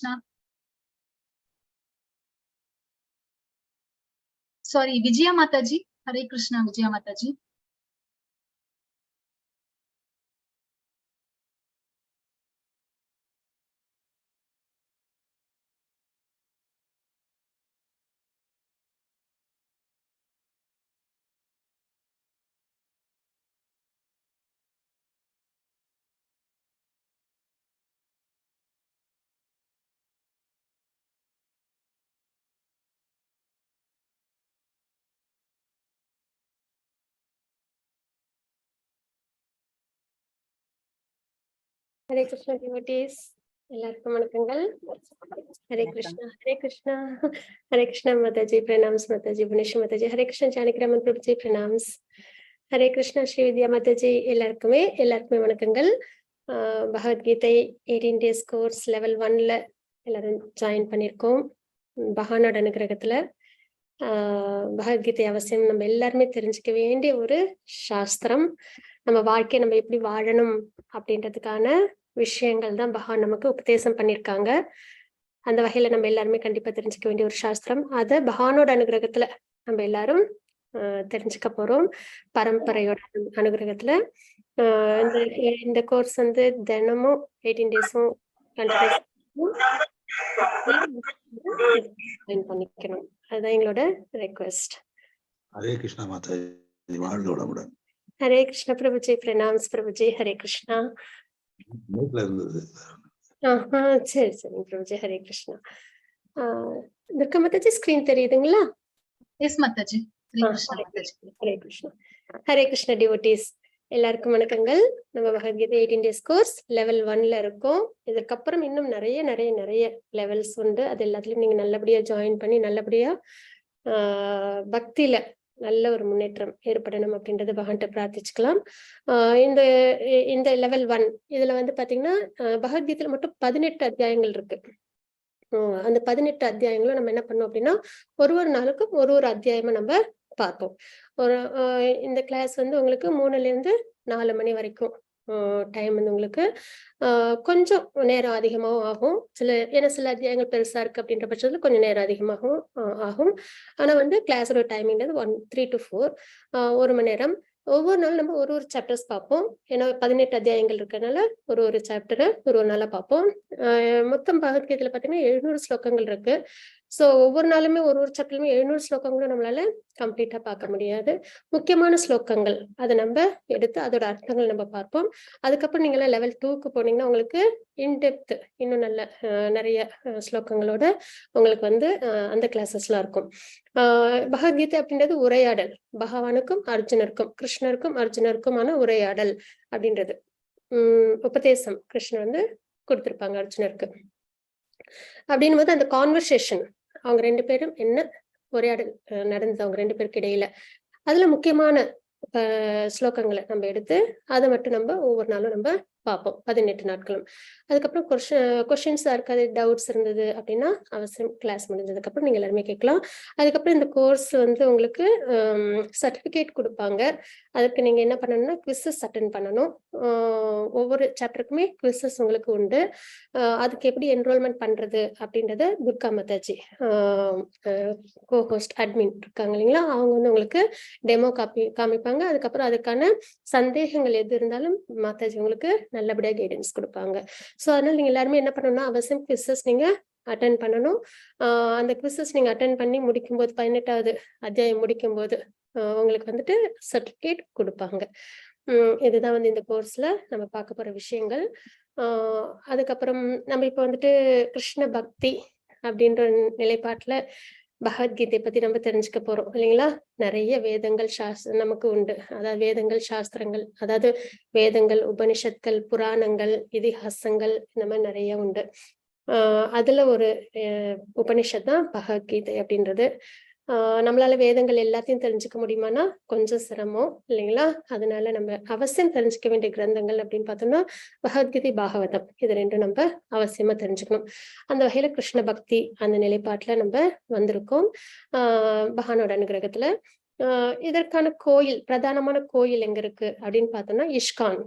Krishna. Sorry, Vijaya Mataji. Hare Krishna, Vijaya Mataji. Hare Krishna devotees, எல்லாருக்கும் வணக்கங்கள். Hare Krishna Hare Krishna Hare Krishna Mataji pranams Mataji Punesh Mataji Hare Krishna Janakiraman Prabhuji pranams Hare Krishna Sri வித்யா மாதாஜி எல்லாருக்குமே வணக்கங்கள். Bhagavad Gita 18 days course level 1ல எல்லாரும் join பண்ணியிருக்கோம். பகவானோட அனுகிரகத்துல பகவத்கீதை அவசியம் நம்ம எல்லாருமே தெரிஞ்சுக்க வேண்டிய ஒரு சாஸ்திரம். நம்ம வாழ்க்கையை நம்ம எப்படி வாழணும் அப்படின்றதுக்கான விஷயங்கள் தான் பகவான் நமக்கு உபதேசம் பண்ணியிருக்காங்க. அந்த வகையில நம்ம எல்லாருமே கண்டிப்பா தெரிஞ்சுக்க வேண்டிய ஒரு சாஸ்திரம். அதை பகவானோட அனுகிரகத்துல நம்ம எல்லாரும் தெரிஞ்சுக்க போறோம். பரம்பரையோட அனுகிரகத்துல இந்த கோர்ஸ் வந்து தினமும் 18 days பண்ணிக்கணும். அதுதான் எங்களோட ரெக்வெஸ்ட். ஹரே கிருஷ்ணா மாதாஜி வாழ்க வளமுடன். ஹரே கிருஷ்ண பிரபுஜி பிரணாம்ஸ் பிரபுஜி ஹரே கிருஷ்ணா. சரி சரி பிரபுஜி ஹரே கிருஷ்ணா. துர்கா மாதாஜி ஸ்கிரீன் தெரியுதுங்களா? எஸ் மாதாஜி. ஹரே கிருஷ்ணா ஹரே கிருஷ்ணா டிவோட்டீஸ் எல்லாருக்கும் வணக்கங்கள். நம்ம பகவத்கீதை 18 days கோர்ஸ் லெவல் 1ல இருக்கோம். இதுக்கப்புறம் இன்னும் நிறைய நிறைய நிறைய லெவல்ஸ் உண்டு. அது எல்லாத்துலயும் நீங்க நல்லபடியா ஜாயின் பண்ணி நல்லபடியா பக்தியில நல்ல ஒரு முன்னேற்றம் ஏற்படணும் அப்படின்றத பகவான்கிட்ட பிரார்த்திச்சுக்கலாம். இந்த இந்த லெவல் 1 இதுல வந்து பாத்தீங்கன்னா பகவத்கீதையில மட்டும் 18 அத்தியாயங்கள் இருக்கு. அந்த 18 அத்தியாயங்களும் நம்ம என்ன பண்ணோம் அப்படின்னா ஒரு நாளுக்கும் ஒரு அத்தியாயமா நம்ம பார்ப்போம். இந்த கிளாஸ் வந்து உங்களுக்கு 3 to 4 மணி வரைக்கும் டைம் வந்து உங்களுக்கு கொஞ்சம் நேரம் அதிகமாகவும் ஆகும். ஏன்னா சில அத்தியாயங்கள் பெருசா இருக்கு அப்படின்ற பட்சத்துல கொஞ்சம் நேரம் அதிகமாகவும் ஆகும். ஆனா வந்து கிளாஸோட டைமிங் 3 to 4 1 மணி நேரம். ஒவ்வொரு நாளும் நம்ம ஒரு சாப்டர்ஸ் பார்ப்போம். ஏன்னா 18 அத்தியாயங்கள் இருக்கனால ஒரு சாப்டரை ஒரு நாளா பார்ப்போம். மொத்தம் பகவத்கீதையில பாத்தீங்கன்னா 700 ஸ்லோகங்கள் இருக்கு. சோ ஒவ்வொரு நாளுமே ஒரு சாப்டர்லுமே 700 ஸ்லோகங்களும் நம்மளால கம்ப்ளீட்டா பார்க்க முடியாது. முக்கியமான ஸ்லோகங்கள் அதை நம்ம எடுத்து அதோட அர்த்தங்கள் நம்ம பார்ப்போம். அதுக்கப்புறம் நீங்க லெவல் 2க்கு போனீங்கன்னா உங்களுக்கு இன்டெப்த் இன்னும் நல்ல நிறைய ஸ்லோகங்களோட உங்களுக்கு வந்து அந்த கிளாஸஸ்லாம் இருக்கும். பகவத்கீதை அப்படின்றது உரையாடல், பகவானுக்கும் அர்ஜுனருக்கும் கிருஷ்ணருக்கும் அர்ஜுனருக்குமான உரையாடல் அப்படின்றது. உபதேசம் கிருஷ்ணர் வந்து கொடுத்திருப்பாங்க அர்ஜுனருக்கு. அப்படின்னும் போது அந்த கான்வர்சேஷன் அவங்க 2 பேரும் என்ன உரையாடல் நடந்தது அவங்க 2 பேருக்கு இடையில அதுல முக்கியமான ஸ்லோகங்களை நம்ம எடுத்து அதை மட்டும் நம்ம ஒவ்வொரு நாளும் நம்ம பார்ப்போம் 18 நாட்களும். அதுக்கப்புறம் கொஸ்டின்ஸ் இருக்காது, டவுட்ஸ் இருந்தது அப்படின்னா அவசியம் கிளாஸ் முடிஞ்சதுக்கு அப்புறம் நீங்க எல்லாருமே கேட்கலாம். அதுக்கப்புறம் இந்த கோர்ஸ் வந்து உங்களுக்கு சர்டிபிகேட் கொடுப்பாங்க. அதுக்கு நீங்க என்ன பண்ணணும்னா குவிசஸ் அட்டென்ட் பண்ணணும். ஒவ்வொரு சாப்டருக்குமே குவிசஸ் உங்களுக்கு உண்டு. அதுக்கு எப்படி என்ரோல்மெண்ட் பண்றது அப்படின்றத துர்கா மாதாஜி கோஹோஸ்ட் அட்மின் இருக்காங்க இல்லைங்களா, அவங்க வந்து உங்களுக்கு டெமோ காமிப்பாங்க. அதுக்கப்புறம் அதுக்கான சந்தேகங்கள் எது இருந்தாலும் மாதாஜி உங்களுக்கு நல்லபடியா கைடன்ஸ் கொடுப்பாங்க. சோ அதனால நீங்க எல்லாருமே என்ன பண்ணணும்னா அவசியம் குவிசஸ் நீங்க அட்டென்ட் பண்ணணும். அந்த குவிசஸ் நீங்க அட்டென்ட் பண்ணி முடிக்கும்போது 18வது அத்தியாயம் முடிக்கும்போது உங்களுக்கு வந்துட்டு சர்டிபிகேட் கொடுப்பாங்க. இதுதான் வந்து இந்த கோர்ஸ்ல நம்ம பார்க்க போற விஷயங்கள். அதுக்கப்புறம் நம்ம இப்ப வந்துட்டு கிருஷ்ண பக்தி அப்படின்ற நிலைப்பாட்டுல பகவத்கீதை பத்தி நம்ம தெரிஞ்சுக்க போறோம் இல்லைங்களா. நிறைய வேதங்கள் நமக்கு உண்டு. அதாவது வேதங்கள் சாஸ்திரங்கள், அதாவது வேதங்கள் உபனிஷத்கள் புராணங்கள் இதிகாசங்கள் இந்த மாதிரி நிறைய உண்டு. அதுல ஒரு உபனிஷத் தான் பகவத்கீதை அப்படின்றது. நம்மளால வேதங்கள் எல்லாத்தையும் தெரிஞ்சுக்க முடியுமானா கொஞ்சம் சிரமம் இல்லைங்களா. அதனால நம்ம அவசியம் தெரிஞ்சுக்க வேண்டிய கிரந்தங்கள் அப்படின்னு பார்த்தோம்னா பகவத்கீதை பாகவதம் இது 2 நம்ம அவசியமா தெரிஞ்சுக்கணும். அந்த வகையில கிருஷ்ண பக்தி அந்த நிலைப்பாட்டுல நம்ம வந்திருக்கோம் பகவானோட அனுகிரகத்துல. இதற்கான கோயில் பிரதானமான கோயில் எங்க இருக்கு அப்படின்னு பார்த்தோம்னா இஷ்கான்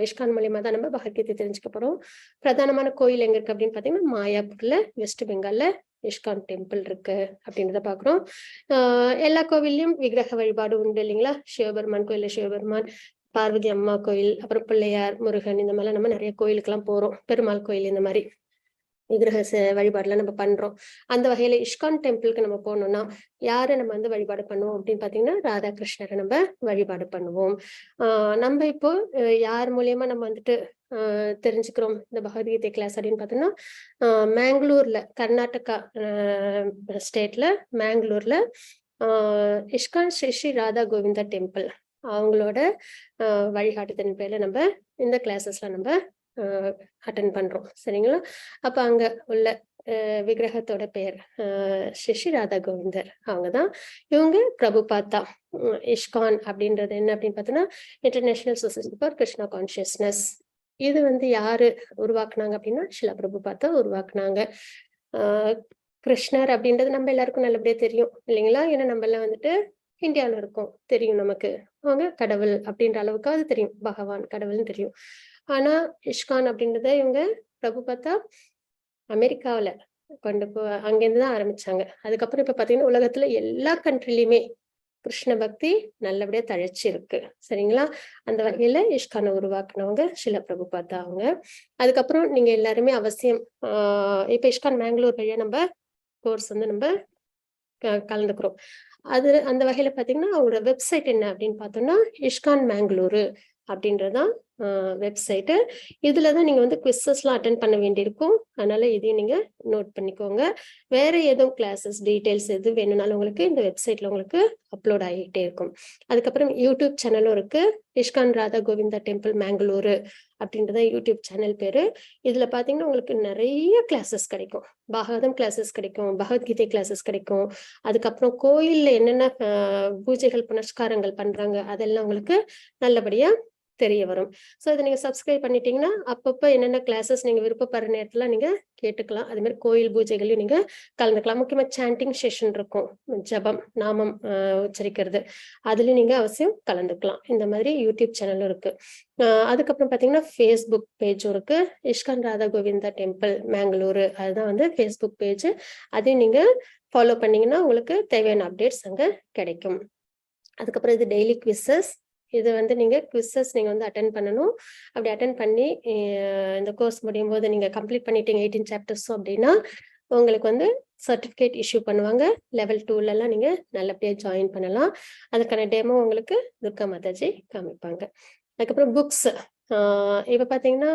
இஸ்கான் மூலியமா தான் நம்ம பகவத்கீதை தெரிஞ்சுக்க போறோம். பிரதானமான கோயில் எங்க இருக்கு அப்படின்னு பாத்தீங்கன்னா மாயாப்பூர்ல, வெஸ்ட் பெங்கால்ல இஸ்கான் டெம்பிள் இருக்கு அப்படின்றத பாக்குறோம். எல்லா கோவில்லையும் விக்கிரக வழிபாடு உண்டு இல்லைங்களா? சிவபெருமான் கோயில்ல சிவபெருமான், பார்வதி அம்மா கோயில், அப்புறம் பிள்ளையார், முருகன், இந்த மாதிரிலாம் நம்ம நிறைய கோயிலுக்கு எல்லாம் போறோம். பெருமாள் கோயில், இந்த மாதிரி விக்கிரக வழிபாடுலாம் நம்ம பண்றோம். அந்த வகையில இஸ்கான் டெம்பிளுக்கு நம்ம போனோம்னா யாரை நம்ம வந்து வழிபாடு பண்ணுவோம் அப்படின்னு பாத்தீங்கன்னா ராதாகிருஷ்ணரை நம்ம வழிபாடு பண்ணுவோம். நம்ம இப்போ யார் மூலியமா நம்ம வந்துட்டு தெரிஞ்சுக்கிறோம் இந்த பகவத்கீதை கிளாஸ் அப்படின்னு பார்த்தோம்னா, மேங்களூர்ல, கர்நாடகா ஸ்டேட்ல மேங்களூர்ல இஸ்கான் ஸ்ரீ ஸ்ரீ ராதா கோவிந்தா டெம்பிள் அவங்களோட வழிகாட்டுதலின் பேர்ல நம்ம இந்த கிளாஸஸ்ல நம்ம அட்டன் பண்றோம். சரிங்களா? அப்ப அங்க உள்ள விக்கிரகத்தோட பேர் ஸ்ரீ ஸ்ரீ ராதா கோவிந்தர் அவங்கதான். இவங்க பிரபுபாதா. இஸ்கான் அப்படின்றது என்ன அப்படின்னு பார்த்தோம்னா international society for Krishna consciousness. இது வந்து யாரு உருவாக்குனாங்க அப்படின்னா ஷிலா பிரபுபாதா உருவாக்குனாங்க. கிருஷ்ணர் அப்படின்றது நம்ம எல்லாருக்கும் நல்லபடியா தெரியும் இல்லைங்களா? ஏன்னா நம்ம எல்லாம் வந்துட்டு இந்தியாவில இருக்கோம், தெரியும் நமக்கு. அவங்க கடவுள் அப்படின்ற அளவுக்காவது தெரியும், பகவான் கடவுள்னு தெரியும். ஆனா இஸ்கான் அப்படின்றத இவங்க பிரபுபாதா அமெரிக்காவில கொண்டு அங்கிருந்துதான் ஆரம்பிச்சாங்க. அதுக்கப்புறம் இப்ப பாத்தீங்கன்னா உலகத்துல எல்லா கண்ட்ரிலயுமே கிருஷ்ண பக்தி நல்லபடியா தழைச்சு இருக்கு. சரிங்களா? அந்த வகையில இஸ்கானை உருவாக்குனவங்க ஷிலா பிரபுபாதா அவங்க. அதுக்கப்புறம் நீங்க எல்லாருமே அவசியம் இப்ப இஸ்கான் மேங்களூர் வழியா நம்ம கோர்ஸ் வந்து நம்ம கலந்துக்கிறோம். அது அந்த வகையில பாத்தீங்கன்னா அவங்களோட வெப்சைட் என்ன அப்படின்னு பார்த்தோம்னா இஸ்கான் மேங்களூரு அப்படின்றதான் வெப்சைட்டு. இதுலதான் நீங்க வந்து குவிசஸ் எல்லாம் அட்டென்ட் பண்ண வேண்டியிருக்கும். அதனால இதையும் நீங்க நோட் பண்ணிக்கோங்க. வேற எதுவும் கிளாஸஸ் டீடைல்ஸ் எது வேணும்னாலும் உங்களுக்கு இந்த வெப்சைட்ல உங்களுக்கு அப்லோட் ஆகிட்டே இருக்கும். அதுக்கப்புறம் யூடியூப் சேனலும் இருக்கு. இஸ்கான் ராதா கோவிந்தா டெம்பிள் மேங்களூரு அப்படின்றத யூடியூப் சேனல் பேரு. இதுல பாத்தீங்கன்னா உங்களுக்கு நிறைய கிளாஸஸ் கிடைக்கும். பாகவதம் கிளாஸஸ் கிடைக்கும், பகவத்கீதை கிளாஸஸ் கிடைக்கும். அதுக்கப்புறம் கோயில்ல என்னென்ன பூஜைகள் புனஸ்காரங்கள் பண்றாங்க அதெல்லாம் உங்களுக்கு நல்லபடியா தெரிய வரும். சோ இதை நீங்க சப்ஸ்கிரைப் பண்ணிட்டீங்கன்னா அப்பப்ப என்னென்ன கிளாஸஸ் நீங்க விருப்பப்படுற நேரத்துல நீங்க கேட்டுக்கலாம். அதே மாதிரி கோயில் பூஜைகளையும் நீங்க கலந்துக்கலாம். முக்கியமா சாண்டிங் செஷன் இருக்கும், ஜபம் நாமம் உச்சரிக்கிறது, அதுலயும் நீங்க அவசியம் கலந்துக்கலாம். இந்த மாதிரி யூடியூப் சேனலும் இருக்கு. அதுக்கப்புறம் பாத்தீங்கன்னா ஃபேஸ்புக் பேஜும் இருக்கு. இஸ்கான் ராதா கோவிந்தா டெம்பிள் மேங்களூரு அதுதான் வந்து ஃபேஸ்புக் பேஜ். அதையும் நீங்க ஃபாலோ பண்ணீங்கன்னா உங்களுக்கு தேவையான அப்டேட்ஸ் அங்க கிடைக்கும். அதுக்கப்புறம் இது டெய்லி குவிசஸ். இது வந்து நீங்க குவிசஸ் நீங்க வந்து அட்டென்ட் பண்ணணும். அப்படி அட்டென்ட் பண்ணி இந்த கோர்ஸ் முடியும் போது நீங்க கம்ப்ளீட் பண்ணிட்டீங்க 18 சாப்டர்ஸும் அப்படின்னா உங்களுக்கு வந்து சர்டிபிகேட் இஷ்யூ பண்ணுவாங்க. லெவல் 2ல எல்லாம் நீங்க நல்லபடியா ஜாயின் பண்ணலாம். அதுக்கான டெமோ உங்களுக்கு துர்கா மாதாஜி காமிப்பாங்க. அதுக்கப்புறம் புக்ஸ் இப்ப பாத்தீங்கன்னா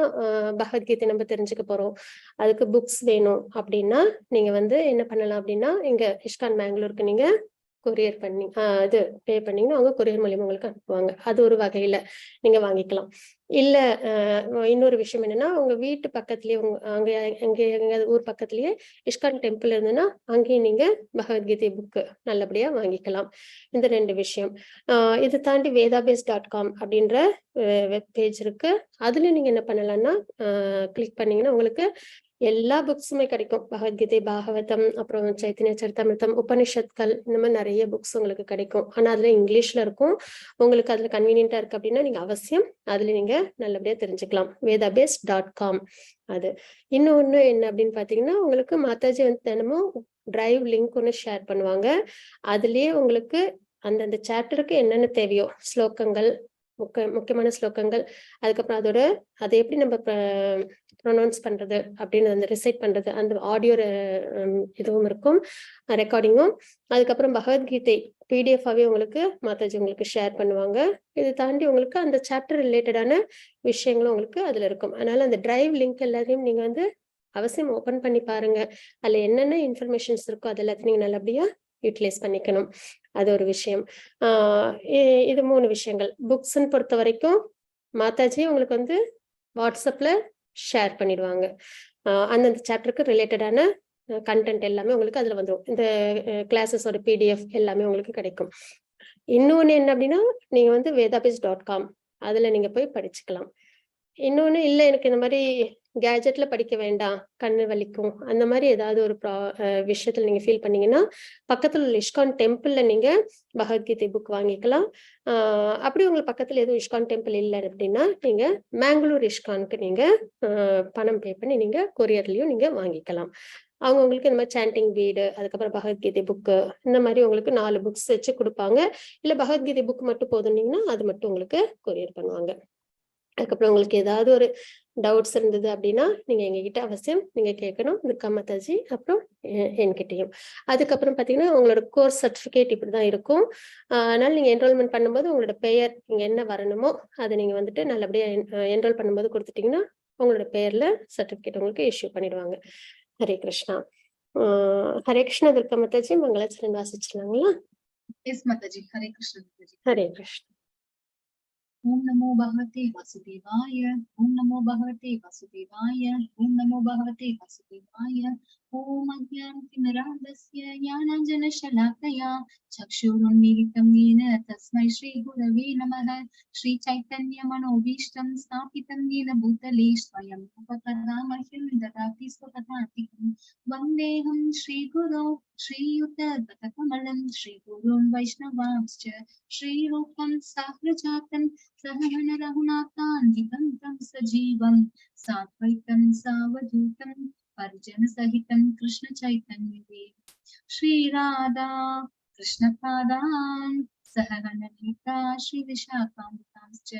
பகவத்கீதை நம்ம தெரிஞ்சுக்க போறோம். அதுக்கு புக்ஸ் வேணும் அப்படின்னா நீங்க வந்து என்ன பண்ணலாம் அப்படின்னா இங்க இஸ்கான் மேங்களூருக்கு நீங்க கொரியர் பண்ணி இது பே பண்ணீங்கன்னா அவங்க கொரியர் மூலியமா உங்களுக்கு அனுப்புவாங்க. அது ஒரு வகையில நீங்க வாங்கிக்கலாம். இல்ல இன்னொரு விஷயம் என்னன்னா உங்க வீட்டு பக்கத்துலயே அங்க எங்க ஊர் பக்கத்துலயே இஸ்கான் டெம்பிள் இருந்ததுன்னா அங்கேயும் நீங்க பகவத்கீதை புக்கு நல்லபடியா வாங்கிக்கலாம். இந்த 2 விஷயம். இது தாண்டி vedabase.com அப்படின்ற வெப் பேஜ் இருக்கு. அதுல நீங்க என்ன பண்ணலாம்னா கிளிக் பண்ணீங்கன்னா உங்களுக்கு எல்லா புக்ஸுமே கிடைக்கும். பகவத்கீதை, பாகவதம், அப்புறம் சைத்தன்ய சரிதாமிர்தம், உபனிஷத்கள், இந்த மாதிரி நிறைய புக்ஸ் உங்களுக்கு கிடைக்கும். ஆனா அதுல இங்கிலீஷ்ல இருக்கும். உங்களுக்கு அதுல கன்வீனியன்டா இருக்கு அப்படின்னா நீங்க அவசியம் அதுல நீங்க நல்லபடியா தெரிஞ்சுக்கலாம். vedabase.com. அது இன்னொன்னு என்ன அப்படின்னு பாத்தீங்கன்னா உங்களுக்கு மாதாஜி வந்து தினமும் டிரைவ் லிங்க் ஒன்று ஷேர் பண்ணுவாங்க. அதுலயே உங்களுக்கு அந்தந்த சாப்டருக்கு என்னென்ன தேவையோ ஸ்லோகங்கள், முக்கியமான ஸ்லோகங்கள், அதுக்கப்புறம் அதோட அதை எப்படி நம்ம ப்ரொனவுன்ஸ் பண்றது அப்படின்னு அந்த ரிசைட் பண்றது அந்த ஆடியோ இதுவும் இருக்கும், ரெக்கார்டிங்கும். அதுக்கப்புறம் பகவத்கீதை பிடிஎஃபாவே உங்களுக்கு மாதாஜி உங்களுக்கு ஷேர் பண்ணுவாங்க. இது தாண்டி உங்களுக்கு அந்த சாப்டர் ரிலேட்டடான விஷயங்களும் உங்களுக்கு அதுல இருக்கும். அதனால அந்த டிரைவ் லிங்க் எல்லாத்தையும் நீங்க வந்து அவசியம் ஓபன் பண்ணி பாருங்க. அதுல என்னென்ன இன்ஃபர்மேஷன்ஸ் இருக்கோ அது எல்லாத்தையும் நீங்க நல்லபடியா யூட்டிலைஸ் பண்ணிக்கணும். அது ஒரு விஷயம். இது 3 விஷயங்கள். புக்ஸ்ன்னு பொறுத்த வரைக்கும் மாதாஜி உங்களுக்கு வந்து வாட்ஸ்அப்ல ஷேர் பண்ணிடுவாங்க. அந்தந்த சாப்டருக்கு ரிலேட்டடான கண்டென்ட் எல்லாமே உங்களுக்கு அதுல வந்துடும். இந்த கிளாஸஸோட பிடிஎஃப் எல்லாமே உங்களுக்கு கிடைக்கும். இன்னொன்னு என்ன அப்படின்னா நீங்க வந்து vedabase.com அதுல நீங்க போய் படிச்சுக்கலாம். இன்னொன்னு இல்ல எனக்கு இந்த மாதிரி கேஜெட்ல படிக்க வேண்டாம், கண்ணு வலிக்கும், அந்த மாதிரி ஏதாவது ஒரு விஷயத்துல நீங்க ஃபீல் பண்ணீங்கன்னா பக்கத்துல உள்ள இஸ்கான் டெம்பிள்ல நீங்க பகவத்கீதை புக் வாங்கிக்கலாம். அப்படி உங்களுக்கு பக்கத்துல எதுவும் இஸ்கான் டெம்பிள் இல்லை அப்படின்னா நீங்க மேங்களூர் இஸ்கானுக்கு நீங்க பணம் பே பண்ணி நீங்க கொரியர்லயும் நீங்க வாங்கிக்கலாம். அவங்க உங்களுக்கு இந்த மாதிரி சாண்டிங் வீடு, அதுக்கப்புறம் பகவத்கீதை புக்கு, இந்த மாதிரி உங்களுக்கு 4 புக்ஸ் வச்சு கொடுப்பாங்க. இல்ல பகவத்கீதை புக் மட்டும் போதுன்னீங்கன்னா அது மட்டும் உங்களுக்கு கொரியர் பண்ணுவாங்க. அதுக்கப்புறம் உங்களுக்கு ஏதாவது ஒரு டவுட்ஸ் இருந்தது அப்படின்னா நீங்க எங்ககிட்ட அவசியம் நீங்க கேட்கணும், துர்கா மாதாஜி அப்புறம் என்கிட்டயும். அதுக்கப்புறம் பாத்தீங்கன்னா உங்களோட கோர்ஸ் சர்டிபிகேட் இப்படிதான் இருக்கும். அதனால நீங்க என்ரோல்மெண்ட் பண்ணும்போது உங்களோட பெயர் நீங்க என்ன வரணுமோ அதை நீங்க வந்துட்டு நல்லபடியா என்ரோல் பண்ணும்போது கொடுத்துட்டீங்கன்னா உங்களோட பெயர்ல சர்டிபிகேட் உங்களுக்கு இஷ்யூ பண்ணிடுவாங்க. ஹரே கிருஷ்ணா. ஹரே கிருஷ்ணா. துர்கா மாதாஜி மங்களாச்சரண் வாசிச்சிடலாங்களா? எஸ் மாதாஜி. ஹரே கிருஷ்ண மாதாஜி. ஹரே கிருஷ்ணா. ஓம் நமோ பகவதே வாசுதேவாய. ஓம் நமோ பகவதே வாசுதேவாய. ஓம் நமோ பகவதே வாசுதேவாய. ஓம் அஜ்ஞானதிமிராந்தஸ்ய ஞானாஞ்சனशलाकया चक्षुरुन्मीलितं येन तस्मै श्रीगुरवे नमः. श्रीचैतन्यमनोभीष्टं स्थापितं येन भूतले स्वयं रूपकदा मह्यं ददाति स्वपदान्तिकं। वन्देऽहं श्रीगुरो श्रीयुतपदकमलं श्रीगुरुं वैष्णवांश्च श्रीरूपं साग्रजातं सहगण रघुनाथान्वितं तं सजीवं साद्वैतं सावधूतं परिजन सहितं कृष्ण चैतन्य देव श्री राधा कृष्ण पादान् सहगण ललिता श्री विशाखान्वितांश्च।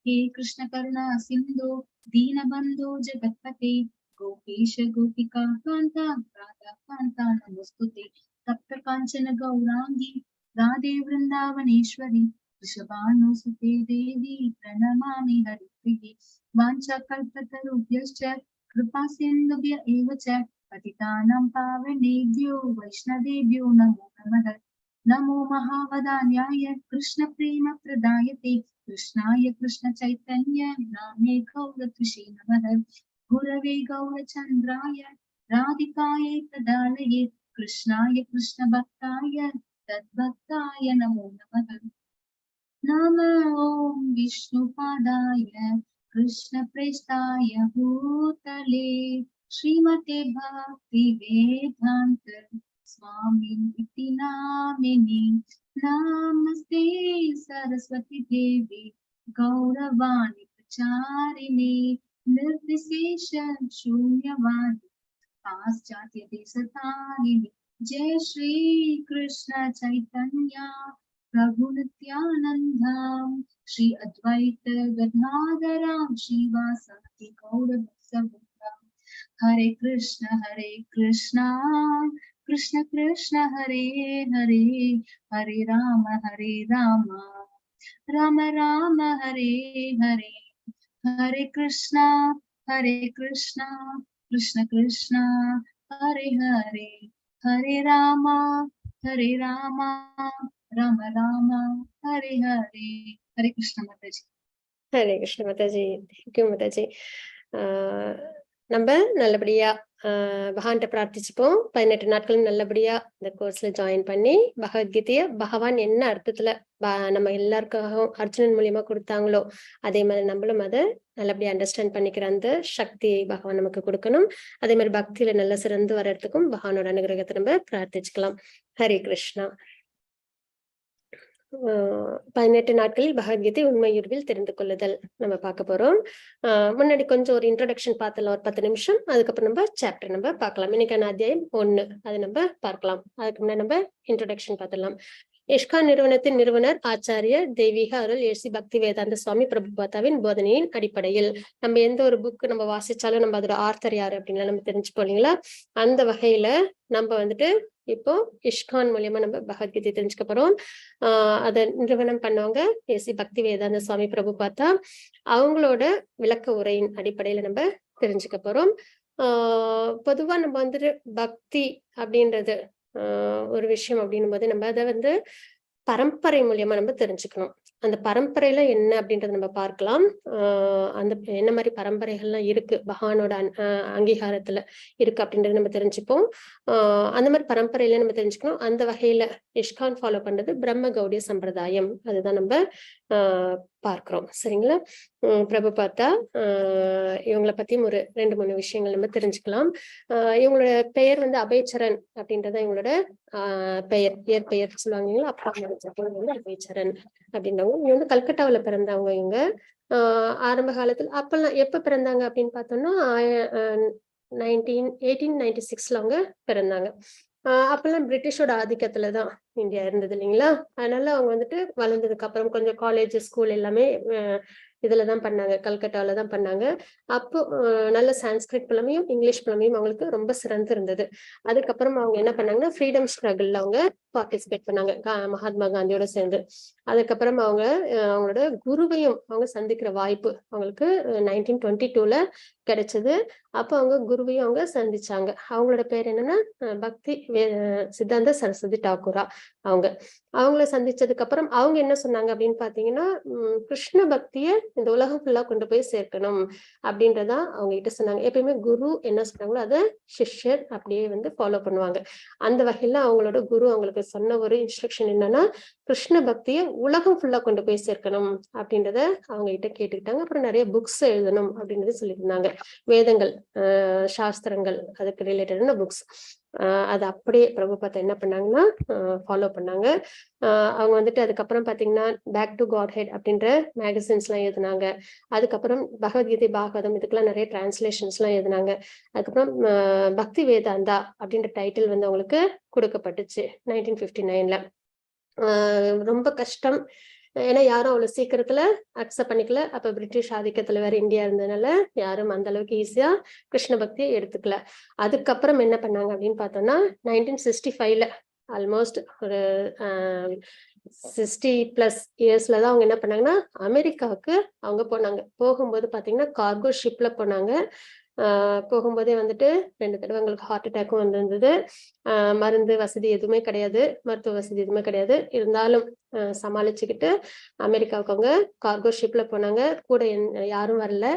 हे कृष्ण करुणा सिन्धो दीनबन्धो जगत्पते गोपेश गोपिका कान्ता राधा कान्ता नमोस्तुते। तप्त काञ्चन गौरांगी राधे वृन्दावनेश्वरी वृषभानुसुते देवी प्रणमामि हरिप्रिये। वाञ्छाकल्पतरुभ्यश्च कृपा सिन्धुभ्य एव च पतितानां पावनेभ्यो वैष्णवेभ्यो नमो नमः। नमो महावदान्याय कृष्ण प्रेम प्रदायते कृष्णाय कृष्ण चैतन्य नामे गौरतुषे नमः। गुरवे गौरचन्द्राय राधिकायै तदालये कृष्णाय कृष्ण भक्ताय तद्भक्ताय नमो नमः। नमो ॐ विष्णुपादाय कृष्ण प्रेष्ठाय भूतले श्रीमते भक्ति वेदांत स्वामिनिति नामिने। नमस्ते सरस्वती देवी गौरवाणी प्रचारिणे निर्विशेष शून्यवादी पाश्चात्य देशतारिणे। जय श्री कृष्ण चैतन्य प्रभु नित्यानंद श्री अद्वैत गदाधर श्रीवासादि गौर भक्तवृंद। हरे कृष्ण कृष्ण कृष्ण हरे हरे हरे राम राम राम हरे हरे। हरे कृष्ण कृष्ण कृष्ण हरे हरे हरे राम राम राम हरे हरे। हरे कृष्ण माताजी। ஹரே கிருஷ்ண மாதாஜி. தேங்க்யூ மாதாஜி. நம்ம நல்லபடியா பகவான்கிட்ட பிரார்த்திச்சுப்போம். 18 நாட்களும் நல்லபடியா இந்த கோர்ஸ்ல ஜாயின் பண்ணி பகவத்கீதைய பகவான் என்ன அர்த்தத்துல நம்ம எல்லாருக்காகவும் அர்ஜுனன் மூலியமா கொடுத்தாங்களோ அதே மாதிரி நம்மளும் அதை நல்லபடியா அண்டர்ஸ்டாண்ட் பண்ணிக்கிற அந்த சக்தியை பகவான் நமக்கு கொடுக்கணும். அதே மாதிரி பக்தியில நல்லா சிறந்து வர்றதுக்கும் பகவானோட அனுகிரகத்தை நம்ம பிரார்த்திச்சுக்கலாம். ஹரே கிருஷ்ணா. 18 நாட்களில் பகவத்கீதை உண்மையுருவில் தெரிந்து கொள்ளுதல் நம்ம பார்க்க போறோம். முன்னாடி கொஞ்சம் ஒரு இன்ட்ரோடக்ஷன் பார்த்தலாம், ஒரு 10 நிமிஷம். அதுக்கப்புறம் நம்ம சாப்டர் நம்ம பார்க்கலாம். இன்னைக்கான அத்தியாயம் 1 அதை நம்ம பார்க்கலாம். அதுக்கு முன்னாடி நம்ம இன்ட்ரோடக்ஷன் பார்த்துடலாம். இஸ்கான் நிறுவனத்தின் நிறுவனர் ஆச்சாரிய தெய்வீக அருள் ஏசி பக்தி வேதாந்த சுவாமி பிரபுபாதாவின் போதனையின் அடிப்படையில் நம்ம எந்த ஒரு புக் நம்ம வாசிச்சாலும் நம்ம அதோட ஆர்த்தர் யாரு அப்படின்னா நம்ம தெரிஞ்சுப்போம் இல்லைங்களா? அந்த வகையில நம்ம வந்துட்டு இப்போ இஸ்கான் மூலியமா நம்ம பகவத்கீதை தெரிஞ்சுக்க போறோம். அதை நிறுவனம் பண்ணவங்க ஏசி பக்தி வேதாந்த சுவாமி பிரபுபாதா. அவங்களோட விளக்க உரையின் அடிப்படையில நம்ம தெரிஞ்சுக்க போறோம். பொதுவா நம்ம வந்துட்டு பக்தி அப்படின்றது ஒரு விஷயம் அப்படின்னும் போது நம்ம அதை வந்து பரம்பரை மூலியமா நம்ம தெரிஞ்சுக்கணும். அந்த பரம்பரையில என்ன அப்படின்றத நம்ம பார்க்கலாம். அந்த என்ன மாதிரி பரம்பரைகள்லாம் இருக்கு பகவானோட அங்கீகாரத்துல இருக்கு அப்படின்றத நம்ம தெரிஞ்சுப்போம். அந்த மாதிரி பரம்பரையில நம்ம தெரிஞ்சுக்கணும். அந்த வகையில இஸ்கான் ஃபாலோ பண்றது பிரம்ம கௌடிய சம்பிரதாயம். அதுதான் நம்ம பார்க்கிறோம். சரிங்களா? பிரபுபாதா இவங்களை பத்தியும் ஒரு 2-3 விஷயங்கள் நம்ம தெரிஞ்சுக்கலாம். இவங்களோட பெயர் வந்து அபயச்சரன் அப்படின்றத இவங்களோட பெயர், இயற்பெயர் சொல்லுவாங்க. அப்பா வந்து அபயச்சரன் அப்படின்றவங்க. இவங்க வந்து கல்கட்டாவில பிறந்தவங்க. இவங்க ஆரம்ப காலத்துல அப்பெல்லாம் எப்ப பிறந்தாங்க அப்படின்னு பார்த்தோம்னா 1896 அவங்க பிறந்தாங்க. அப்பெல்லாம் பிரிட்டிஷோட ஆதிக்கத்துலதான் இந்தியா இருந்தது இல்லைங்களா? அதனால அவங்க வந்துட்டு வளர்ந்ததுக்கு அப்புறம் கொஞ்சம் காலேஜ், ஸ்கூல் எல்லாமே இதுலதான் பண்ணாங்க, கல்கட்டாவில தான் பண்ணாங்க. அப்போ நல்ல சான்ஸ்கிரிட் புலமையும் இங்கிலீஷ் புலமையும் அவங்களுக்கு ரொம்ப சிறந்து இருந்தது. அதுக்கப்புறம் அவங்க என்ன பண்ணாங்கன்னா ஃப்ரீடம் ஸ்ட்ரகிள்ல அவங்க பார்ட்டிசிபேட் பண்ணாங்க மகாத்மா காந்தியோட சேர்ந்து. அதுக்கப்புறம் அவங்க அவங்களோட குருவையும் அவங்க சந்திக்கிற வாய்ப்பு அவங்களுக்கு 1922ல கிடைச்சது. அப்ப அவங்க குருவையும் அவங்க சந்திச்சாங்க. அவங்களோட பேர் என்னன்னா பக்தி சித்தாந்த சரஸ்வதி டாக்கூரா. அவங்கள சந்திச்சதுக்கு அப்புறம் அவங்க என்ன சொன்னாங்க அப்படின்னு பாத்தீங்கன்னா கிருஷ்ண பக்திய இந்த உலகம் ஃபுல்லா கொண்டு போய் சேர்க்கணும் அப்படின்றதா அவங்க கிட்ட சொன்னாங்க. எப்பயுமே குரு என்ன சொன்னாங்களோ அதை சிஷ்யர் அப்படியே வந்து ஃபாலோ பண்ணுவாங்க. அந்த வகையில அவங்களோட குரு அவங்களுக்கு சொன்ன ஒரு இன்ஸ்ட்ரக்ஷன் என்னன்னா கிருஷ்ண பக்திய உலகம் ஃபுல்லா கொண்டு போய் சேர்க்கணும் அப்படின்றத அவங்க கிட்ட கேட்டுக்கிட்டாங்க. அப்புறம் நிறைய புக்ஸ் எழுதணும் அப்படின்றத சொல்லியிருந்தாங்க. வேதங்கள், சாஸ்திரங்கள், அதுக்கு ரிலேட்டடான புக்ஸ் அது அப்படியே பிரபுபாதா என்ன பண்ணாங்கன்னா ஃபாலோ பண்ணாங்க. அவங்க வந்துட்டு அதுக்கப்புறம் பாத்தீங்கன்னா பேக் டு காட் ஹெட் அப்படின்ற மேகசின்ஸ் எல்லாம் எழுதினாங்க. அதுக்கப்புறம் பகவத்கீதை, பாகவதம் இதுக்கெல்லாம் நிறைய டிரான்ஸ்லேஷன்ஸ் எல்லாம் எழுதினாங்க. அதுக்கப்புறம் பக்தி வேதாந்தா அப்படின்ற டைட்டில் வந்து அவங்களுக்கு கொடுக்கப்பட்டுச்சு 1959ல. ரொம்ப கஷ்டம். ஏன்னா யாரும் அவ்வளவு சீக்கிரத்துல அக்செப்ட் பண்ணிக்கல. அப்ப பிரிட்டிஷ் ஆதிக்கத்துல வேற இந்தியா இருந்ததுனால யாரும் அந்த அளவுக்கு ஈஸியா கிருஷ்ண பக்தியை எடுத்துக்கல. அதுக்கப்புறம் என்ன பண்ணாங்க அப்படின்னு பார்த்தோம்னா 1965ல ஆல்மோஸ்ட் ஒரு 60+ இயர்ஸ்லதான் அவங்க என்ன பண்ணாங்கன்னா அமெரிக்காவுக்கு அவங்க போனாங்க. போகும்போது பாத்தீங்கன்னா கார்கோ ஷிப்ல போனாங்க. போகும்போதே வந்துட்டு 2 தடவை அவங்களுக்கு ஹார்ட் அட்டாக்கும் வந்திருந்தது. மருந்து வசதி எதுவுமே கிடையாது, மருத்துவ வசதி எதுவுமே கிடையாது. இருந்தாலும் சமாளிச்சுக்கிட்டு அமெரிக்காவுக்கு அவங்க கார்கோ ஷிப்ல போனாங்க. கூட யாரும் வரல.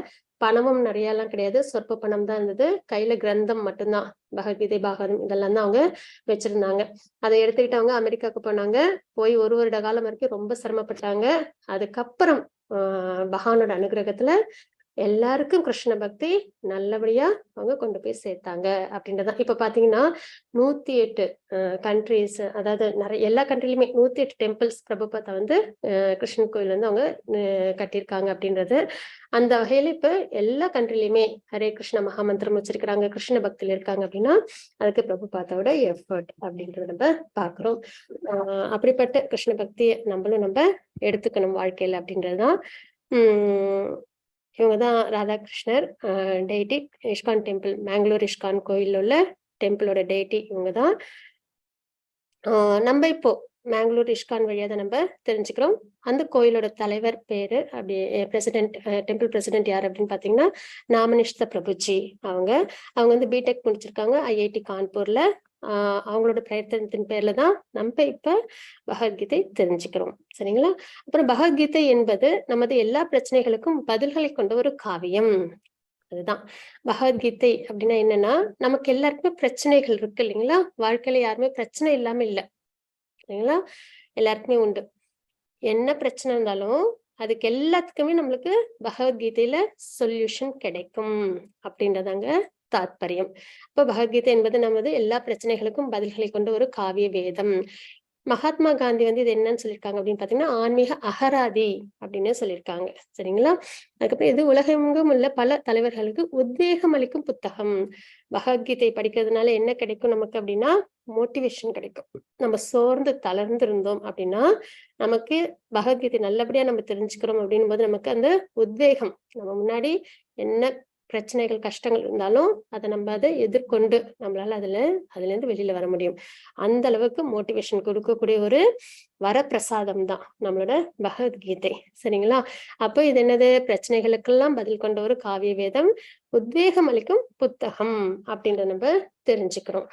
பணமும் நிறைய எல்லாம் கிடையாது, சொற்ப பணம் தான் இருந்தது. கையில கிரந்தம் மட்டும்தான், பகவத்கீதை, பாகவதம் இதெல்லாம் தான் அவங்க வச்சிருந்தாங்க. அதை எடுத்துக்கிட்டு அவங்க அமெரிக்காவுக்கு போனாங்க. போய் 1 வருட காலம் வரைக்கும் ரொம்ப சிரமப்பட்டாங்க. அதுக்கப்புறம் பகவானோட அனுகிரகத்துல எல்லாருக்கும் கிருஷ்ண பக்தி நல்லபடியா அவங்க கொண்டு போய் சேர்த்தாங்க அப்படின்றதான். இப்ப பாத்தீங்கன்னா 108 கண்ட்ரிஸ், அதாவது நிறைய எல்லா கண்ட்ரிலுமே 108 டெம்பிள்ஸ் பிரபுபாதா வந்து கிருஷ்ணன் கோயில் வந்து அவங்க கட்டியிருக்காங்க அப்படின்றது. அந்த வகையில இப்ப எல்லா கண்ட்ரிலுமே ஹரே கிருஷ்ண மகாமந்திரம் வச்சிருக்கிறாங்க, கிருஷ்ண பக்தியில இருக்காங்க அப்படின்னா அதுக்கு பிரபுபாதாவோட எஃபர்ட் அப்படின்றத நம்ம பாக்குறோம். அப்படிப்பட்ட கிருஷ்ண பக்தியை நம்ம எடுத்துக்கணும் வாழ்க்கையில அப்படின்றதுதான். இவங்கதான் ராதாகிருஷ்ணர் deity. ISKCON temple, Mangalore ISKCON கோயில் உள்ள டெம்பிளோட டெய்டி இவங்கதான். நம்ம இப்போ மேங்களூர் இஸ்கான் வழியா தான் நம்ம தெரிஞ்சுக்கிறோம். அந்த கோயிலோட தலைவர் பேரு அப்படி பிரசிடென்ட், டெம்பிள் பிரசிடென்ட் யார் அப்படின்னு பாத்தீங்கன்னா நாமனிஷ்த பிரபுஜி. அவங்க வந்து பிடெக் முடிச்சிருக்காங்க ஐஐடி கான்பூர்ல. அவங்களோட பிரயத்தனத்தின் பேர்ல தான் நம்ம இப்ப பகவத்கீதை தெரிஞ்சுக்கிறோம். சரிங்களா? அப்புறம் பகவத்கீதை என்பது நமது எல்லா பிரச்சனைகளுக்கும் பதில்களை கொண்ட ஒரு காவியம். அதுதான் பகவத்கீதை அப்படின்னா என்னன்னா, நமக்கு எல்லாருக்குமே பிரச்சனைகள் இருக்கு இல்லைங்களா? வாழ்க்கையில யாருமே பிரச்சனை இல்லாம இல்லை இல்லைங்களா? எல்லாருக்குமே உண்டு. என்ன பிரச்சனை இருந்தாலும் அதுக்கு எல்லாத்துக்குமே நம்மளுக்கு பகவத்கீதையில சொல்யூஷன் கிடைக்கும் அப்படின்றதாங்க தாத்பரியம். இப்ப பகவத்கீதை என்பது நமது எல்லா பிரச்சனைகளுக்கும் பதில்களை கொண்ட ஒரு காவிய வேதம். மகாத்மா காந்தி வந்து இது என்னன்னு சொல்லியிருக்காங்க அப்படின்னு பாத்தீங்கன்னா ஆன்மீக அகராதி அப்படின்னு சொல்லியிருக்காங்க. சரிங்களா? அதுக்கப்புறம் இது உலகெங்கும் உள்ள பல தலைவர்களுக்கு உத்வேகம் அளிக்கும் புத்தகம். பகவத்கீதை படிக்கிறதுனால என்ன கிடைக்கும் நமக்கு அப்படின்னா மோட்டிவேஷன் கிடைக்கும். நம்ம சோர்ந்து தளர்ந்து இருந்தோம் அப்படின்னா நமக்கு பகவத்கீதை நல்லபடியா நம்ம தெரிஞ்சுக்கிறோம் அப்படின்னும் போது நமக்கு அந்த உத்வேகம், நம்ம முன்னாடி என்ன பிரச்சனைகள், கஷ்டங்கள் இருந்தாலும் அதை எதிர்கொண்டு நம்மளால அதுல இருந்து வெளியில வர முடியும். அந்த அளவுக்கு மோட்டிவேஷன் கொடுக்கக்கூடிய ஒரு வரப்பிரசாதம் தான் நம்மளோட பகவத்கீதை. சரிங்களா? அப்போ இது என்னது? பிரச்சனைகளுக்கெல்லாம் பதில் கொண்ட ஒரு காவிய வேதம், உத்வேகம் அளிக்கும் புத்தகம் அப்படின்றத நம்ம தெரிஞ்சுக்கிறோம்.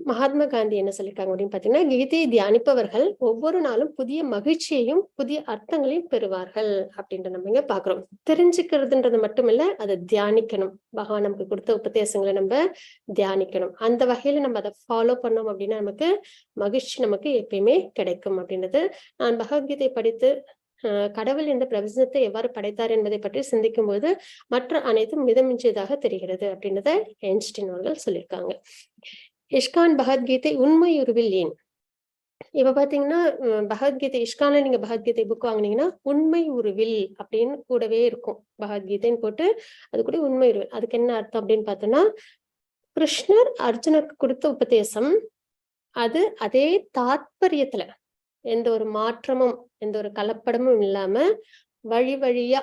மகாத்மா காந்தி என்ன சொல்லியிருக்காங்க அப்படின்னு பாத்தீங்கன்னா கீதையை தியானிப்பவர்கள் ஒவ்வொரு நாளும் புதிய மகிழ்ச்சியையும் புதிய அர்த்தங்களையும் பெறுவார்கள் அப்படின்ற நம்ம இங்க பாக்குறோம். தெரிஞ்சுக்கிறதுன்றது மட்டுமில்ல, அதை தியானிக்கணும். பகவான் நமக்கு கொடுத்த உபதேசங்களை நம்ம தியானிக்கணும். அந்த வகையில நம்ம அதை ஃபாலோ பண்ணோம் அப்படின்னா நமக்கு மகிழ்ச்சி நமக்கு எப்பயுமே கிடைக்கும் அப்படின்றது. நான் பகவத்கீதை படித்து கடவுள் இந்த பிரபஞ்சத்தை எவ்வாறு படைத்தார் என்பதை பற்றி சிந்திக்கும் போது மற்ற அனைத்தும் மிதமிஞ்சியதாக தெரிகிறது அப்படின்றத ஐன்ஸ்டீன் அவர்கள் சொல்லியிருக்காங்க. இஸ்கான் பகவத்கீதை உண்மை உருவில் ஏன்? இப்ப பாத்தீங்கன்னா பகவத்கீதை இஸ்கான்ல நீங்க பகவத்கீதை புக் வாங்குனீங்கன்னா உண்மை உருவில் அப்படின்னு கூடவே இருக்கும். பகவத்கீதைன்னு போட்டு அது கூட உண்மை உருவில். அதுக்கு என்ன அர்த்தம் அப்படின்னு பார்த்தோம்னா, கிருஷ்ணர் அர்ஜுனருக்கு கொடுத்த உபதேசம் அது அதே தாத்பரியத்துல எந்த ஒரு மாற்றமும் எந்த ஒரு கலப்படமும் இல்லாம வழி வழியா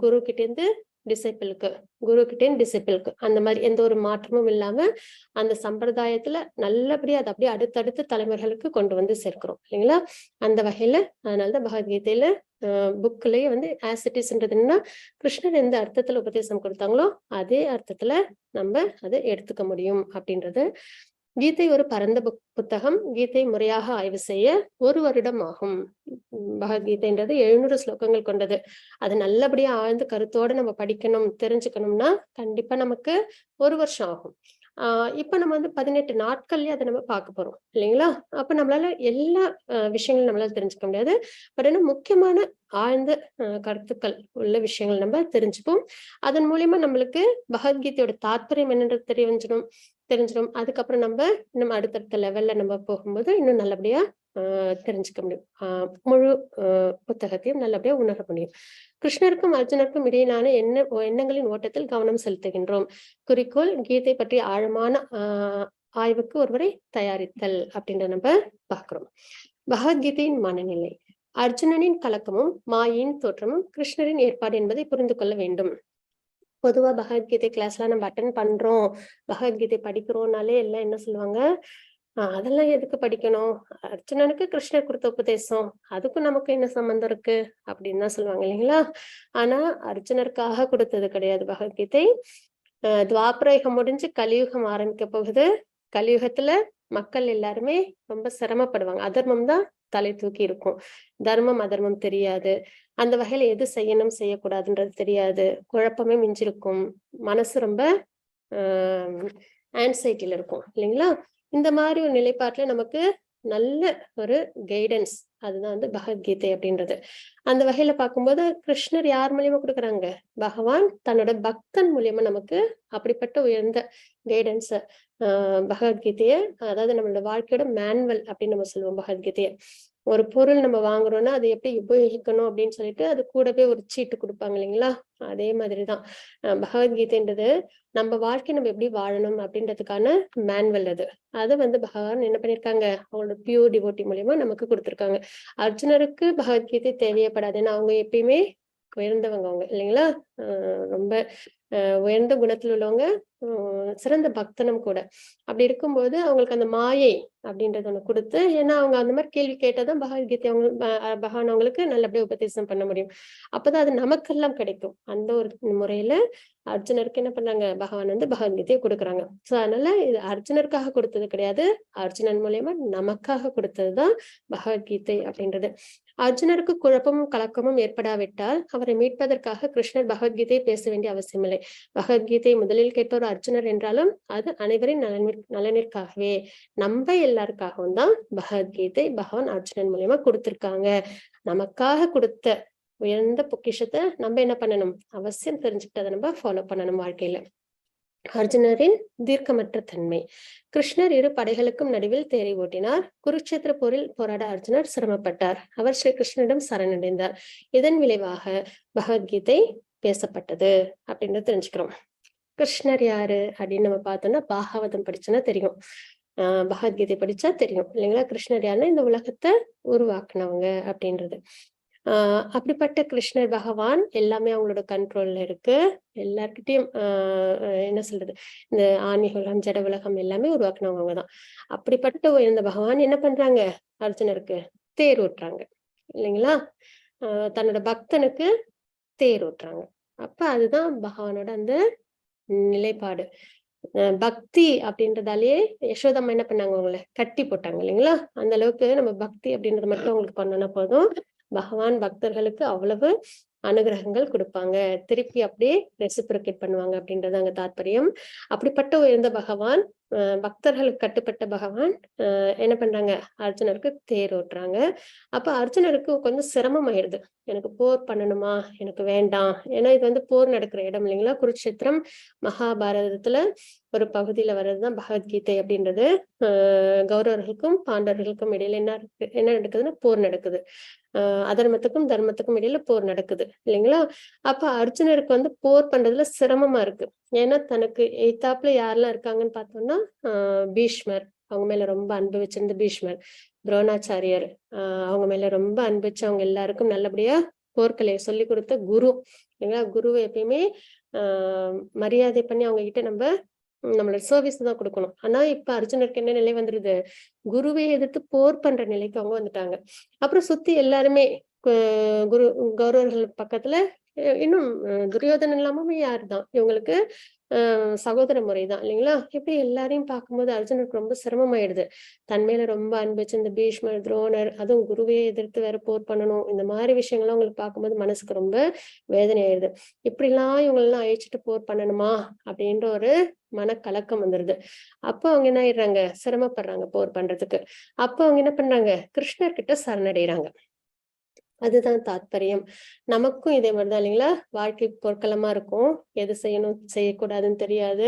குரு கிட்ட இருந்து டிசைப்பிளுக்கு அந்த மாதிரி எந்த ஒரு மாற்றமும் இல்லாம அந்த சம்பிரதாயத்துல நல்லபடியா அதை அப்படியே அடுத்தடுத்த தலைமுறைகளுக்கு கொண்டு வந்து சேர்க்கிறோம் இல்லைங்களா? அந்த வகையில அதனாலதான் பகவத்கீதையில புக்லயே வந்து ஆஸ் இட் இஸ்ன்றதுன்னா கிருஷ்ணர் எந்த அர்த்தத்துல உபதேசம் கொடுத்தாங்களோ அதே அர்த்தத்துல நம்ம அதை எடுத்துக்க முடியும் அப்படின்றது. கீதை ஒரு பரந்த புத்தகம். கீதை முறையாக ஆய்வு செய்ய 1 வருடம் ஆகும். பகவத்கீதைன்றது 700 ஸ்லோகங்கள் கொண்டது. அது நல்லபடியா ஆழ்ந்து கருத்தோட நம்ம படிக்கணும் தெரிஞ்சுக்கணும்னா கண்டிப்பா நமக்கு 1 வருஷம் ஆகும். இப்ப நம்ம வந்து 18 நாட்கள்லயே அதை நம்ம பார்க்க போறோம் இல்லைங்களா? அப்ப நம்மளால எல்லா விஷயங்களும் நம்மளால தெரிஞ்சுக்க முடியாது. பட் ஆனா முக்கியமான ஆழ்ந்த கருத்துக்கள் உள்ள விஷயங்கள் நம்ம தெரிஞ்சுப்போம். அதன் மூலியமா நம்மளுக்கு பகவத்கீதையோட தாத்பரியம் என்னன்றது தெரிஞ்சிடும். அதுக்கப்புறம் நம்ம இன்னும் அடுத்தடுத்த லெவல்ல நம்ம போகும்போது இன்னும் நல்லபடியா தெரிஞ்சுக்க முடியும். முழு புத்தகத்தையும் நல்லபடியா உணர முடியும். கிருஷ்ணருக்கும் அர்ஜுனருக்கும் இடையிலான எண்ணங்களின் ஓட்டத்தில் கவனம் செலுத்துகின்றோம். குறிக்கோள் கீதை பற்றி ஆழமான ஆய்வுக்கு ஒருவரை தயாரித்தல் அப்படின்றத நம்ம பார்க்கிறோம். பகவத்கீதையின் மனநிலை. அர்ஜுனனின் கலக்கமும் மாயின் தோற்றமும் கிருஷ்ணரின் ஏற்பாடு என்பதை புரிந்து கொள்ள வேண்டும். பொதுவா பகவத்கீதை கிளாஸ்லாம் நம்ம அட்டன் பண்றோம், பகவத்கீதை படிக்கிறோம்னாலே எல்லாம் என்ன சொல்லுவாங்க, அதெல்லாம் எதுக்கு படிக்கணும், அர்ஜுனனுக்கு கிருஷ்ணர் கொடுத்த உபதேசம் அதுக்கும் நமக்கு என்ன சம்பந்தம் இருக்கு அப்படின்னு தான் சொல்லுவாங்க இல்லைங்களா? ஆனா அர்ஜுனருக்காக கொடுத்தது கிடையாது பகவத்கீதை. துவாபரயுகம் முடிஞ்சு கலியுகம் ஆரம்பிக்க போகுது. கலியுகத்துல மக்கள் எல்லாருமே ரொம்ப சிரமப்படுவாங்க. அதர்மம் தான் தலை தூக்கி இருக்கும். தர்மம் அதர்மம் தெரியாது. அந்த வகையில எது செய்யணும் செய்யக்கூடாதுன்றது தெரியாது. குழப்பமே மிஞ்சிருக்கும். மனசு ரொம்ப ஆன்சைட்டில இருக்கும் இல்லைங்களா? இந்த மாதிரி ஒரு நிலைப்பாட்டுல நமக்கு நல்ல ஒரு கைடன்ஸ் அதுதான் வந்து பகவத்கீதை அப்படின்றது. அந்த வகையில பார்க்கும்போது கிருஷ்ணர் யார் மூலியமா கொடுக்குறாங்க? பகவான் தன்னோட பக்தன் மூலியமா நமக்கு அப்படிப்பட்ட உயர்ந்த கைடன்ஸ் பகவத்கீதைய, அதாவது நம்மளோட வாழ்க்கையோட மேனுவல் அப்படின்னு நம்ம சொல்லுவோம் பகவத்கீதைய. ஒரு பொருள் நம்ம வாங்குறோம்னா அதை எப்படி உபயோகிக்கணும் அப்படின்னு சொல்லிட்டு அது கூடவே ஒரு சீட்டு கொடுப்பாங்க இல்லைங்களா? அதே மாதிரிதான் பகவத்கீதைன்றது நம்ம வாழ்க்கை நம்ம எப்படி வாழணும் அப்படின்றதுக்கான மேனுவல். அது வந்து பகவான் என்ன பண்ணிருக்காங்க, அவங்களோட பியூர் டிவோட்டி மூலியமா நமக்கு கொடுத்துருக்காங்க. அர்ஜுனருக்கு பகவத்கீதை தேவையப்படாது. ஏன்னா அவங்க எப்பயுமே உயர்ந்தவங்க அவங்க இல்லைங்களா? ரொம்ப உயர்ந்த குணத்தில் உள்ளவங்க, சிறந்த பக்தனும் கூட. அப்படி இருக்கும்போது அவங்களுக்கு அந்த மாயை அப்படின்றத ஒண்ணு கொடுத்து, ஏன்னா அவங்க அந்த மாதிரி கேள்வி கேட்டாதான் பகவத்கீதை பகவான் அவங்களுக்கு நல்லபடியா உபதேசம் பண்ண முடியும். அப்பதான் அது நமக்கெல்லாம் கிடைக்கும். அந்த ஒரு முறையில அர்ஜுனருக்கு என்ன பண்ணாங்க, பகவான் வந்து பகவத்கீதையை கொடுக்குறாங்க. சோ அதனால இது அர்ஜுனருக்காக கொடுத்தது கிடையாது, அர்ஜுனன் மூலியமா நமக்காக கொடுத்ததுதான் பகவத்கீதை அப்படின்றது. அர்ஜுனருக்கு குழப்பமும் கலக்கமும் ஏற்படாவிட்டால் அவரை மீட்பதற்காக கிருஷ்ணர் பகவத்கீதை பேச வேண்டிய அவசியமில்லை. பகவத்கீதை முதலில் கேட்பவர் அர்ஜுனர் என்றாலும் அது அனைவரின் நலனிற்காகவே, நம்ம எல்லாருக்காகவும் தான் பகவத்கீதை பகவான் அர்ஜுனன் மூலியமா கொடுத்திருக்காங்க. நமக்காக கொடுத்த உயர்ந்த பொக்கிஷத்தை நம்ம என்ன பண்ணணும், அவசியம் தெரிஞ்சுக்கிட்டு அதை நம்ம ஃபாலோ பண்ணணும் வாழ்க்கையில. அர்ஜுனரின் தீர்க்கமற்ற தன்மை. கிருஷ்ணர் 2 படைகளுக்கும் நடுவில் தேரை ஓட்டினார். குருட்சேத்திர போரில் போராட அர்ஜுனர் சிரமப்பட்டார். அவர் ஸ்ரீ கிருஷ்ணனிடம் சரணடைந்தார். இதன் விளைவாக பகவத்கீதை பேசப்பட்டது அப்படின்னு தெரிஞ்சுக்கிறோம். கிருஷ்ணர் யாரு அப்படின்னு நம்ம பார்த்தோம்னா பாகவதம் படிச்சோன்னா தெரியும், பகவத்கீதை படிச்சா தெரியும் இல்லைங்களா? கிருஷ்ணர் யாருன்னா இந்த உலகத்தை உருவாக்குனவங்க அப்படின்றது. அப்படிப்பட்ட கிருஷ்ணர் பகவான் எல்லாமே அவங்களோட கண்ட்ரோல்ல இருக்கு. எல்லார்கிட்டையும் என்ன சொல்றது, இந்த ஆன்மீக உலகம் ஜட உலகம் எல்லாமே உருவாக்குனவங்க தான். அப்படிப்பட்ட உயர்ந்த பகவான் என்ன பண்றாங்க, அர்ஜுனருக்கு தேர் ஓட்டுறாங்க இல்லைங்களா? தன்னோட பக்தனுக்கு தேர் ஓட்டுறாங்க. அப்ப அதுதான் பகவானோட அந்த நிலைப்பாடு. பக்தி அப்படின்றதாலேயே யசோதம்மா என்ன பண்ணாங்க, அவங்கள கட்டி போட்டாங்க இல்லைங்களா? அந்த அளவுக்கு நம்ம பக்தி அப்படின்றது மட்டும் அவங்களுக்கு பண்ணனா போதும், பகவான் பக்தர்களுக்கு அவ்வளவு அனுகிரகங்கள் கொடுப்பாங்க, திருப்பி அப்படியே ரெசிப்ரோகேட் பண்ணுவாங்க அப்படின்றது அங்க தாத்பரியம். அப்படிப்பட்ட உயர்ந்த பகவான் பக்தர்களுக்கு கட்டுப்பட்ட பகவான் என்ன பண்றாங்க, அர்ஜுனருக்கு தேர் ஓட்டுறாங்க. அப்ப அர்ஜுனருக்கு கொஞ்சம் சிரமம் ஆயிடுது. எனக்கு போர் பண்ணணுமா, எனக்கு வேண்டாம். ஏன்னா இது வந்து போர் நடக்கிற இடம் இல்லைங்களா, குருட்சேத்திரம் மகாபாரதத்துல ஒரு பகுதியில வர்றதுதான் பகவத்கீதை அப்படின்றது. கௌரவர்களுக்கும் பாண்டவர்களுக்கும் இடையில என்ன நடக்குதுன்னா போர் நடக்குது. அதர்மத்துக்கும் தர்மத்துக்கும் இடையில போர் நடக்குது இல்லைங்களா. அப்ப அர்ஜுனருக்கு வந்து போர் பண்றதுல சிரமமா இருக்கு. ஏன்னா தனக்கு எய்தாப்புல யாரெல்லாம் இருக்காங்கன்னு பார்த்தோம்னா, பீஷ்மர், அவங்க மேல ரொம்ப அன்பு வச்சிருந்த பீஷ்மர், துரோணாச்சாரியர், அவங்க மேல ரொம்ப அன்பு வச்சு அவங்க எல்லாருக்கும் நல்லபடியா போர்க்கலையை சொல்லி கொடுத்த குரு இல்லைங்களா. குருவை எப்பயுமே மரியாதை பண்ணி அவங்க கிட்ட நம்மளோட சர்வீஸ் தான் கொடுக்கணும். ஆனா இப்ப அர்ஜுனருக்கு என்ன நிலை வந்துருது, குருவை எதிர்த்து போர் பண்ற நிலைக்கு அவங்க வந்துட்டாங்க. அப்புறம் சுத்தி எல்லாருமே குரு கௌரவர்கள் பக்கத்துல இன்னும் துரியோதனன் இல்லாம யாருதான் இவங்களுக்கு சகோதர முறைதான் இல்லைங்களா. இப்படி எல்லாரையும் பார்க்கும்போது அர்ஜுனருக்கு ரொம்ப சிரமமாயிடுது. தன்மையில ரொம்ப அன்புச்சு இந்த பீஷ்மர், துரோணர், அதுவும் குருவையே எதிர்த்து வேற போர் பண்ணணும், இந்த மாதிரி விஷயங்கள்லாம் அவங்களுக்கு பார்க்கும்போது மனசுக்கு ரொம்ப வேதனை ஆயிடுது. இப்படிலாம் இவங்களெல்லாம் அழிச்சிட்டு போர் பண்ணணுமா அப்படின்ற ஒரு மனக்கலக்கம் வந்துருது. அப்ப அவங்க என்ன ஆயிடுறாங்க, சிரமப்படுறாங்க போர் பண்றதுக்கு. அப்ப அவங்க என்ன பண்றாங்க, கிருஷ்ணர்கிட்ட சரணடைறாங்க. அதுதான் தாத்பரியம். நமக்கும் இதே மாதிரிதான் இல்லைங்களா, வாழ்க்கை பொற்களமா இருக்கும், எது செய்யணும் செய்யக்கூடாதுன்னு தெரியாது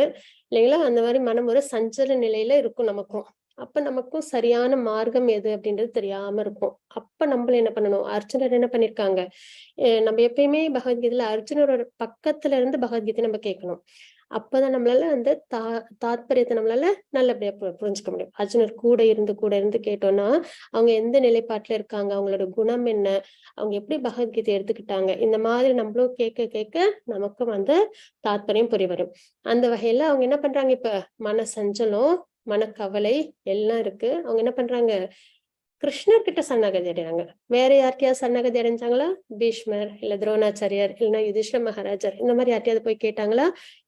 இல்லைங்களா. அந்த மாதிரி மனம் ஒரு சஞ்சல நிலையில இருக்கும் நமக்கும். அப்ப நமக்கும் சரியான மார்க்கம் எது அப்படின்றது தெரியாம இருக்கும். அப்ப நம்மள என்ன பண்ணணும், அர்ஜுனர் என்ன பண்ணிருக்காங்க, நம்ம எப்பயுமே பகவத்கீதையில அர்ஜுனரோட பக்கத்துல இருந்து பகவத்கீதை நம்ம கேட்கணும். அப்பதான் நம்மளால அந்த தாத்பரியத்தை நம்மளால நல்லபடியா புரிஞ்சுக்க முடியும். அர்ஜுனர் கூட இருந்து கேட்டோம்னா அவங்க எந்த நிலைப்பாட்டுல இருக்காங்க, அவங்களோட குணம் என்ன, அவங்க எப்படி பகவத்கீதை எடுத்துக்கிட்டாங்க, இந்த மாதிரி நம்மளும் கேட்க கேட்க நமக்கும் அந்த தாத்பரியம் புரிய வரும். அந்த வகையில அவங்க என்ன பண்றாங்க, இப்ப மன சஞ்சலம், மனக்கவலை எல்லாம் இருக்கு. அவங்க என்ன பண்றாங்க, கிருஷ்ணர் கிட்ட சரணாகதி அடைறாங்க. வேற யார்கிட்டயாவது சரணாகதி அடைஞ்சாங்களா, பீஷ்மர் இல்ல துரோணாச்சாரியார் இல்லைன்னா யுதிஷ்டர் மகாராஜர் இந்த மாதிரி யார்கிட்டயாவது போய் கேட்டாங்களா,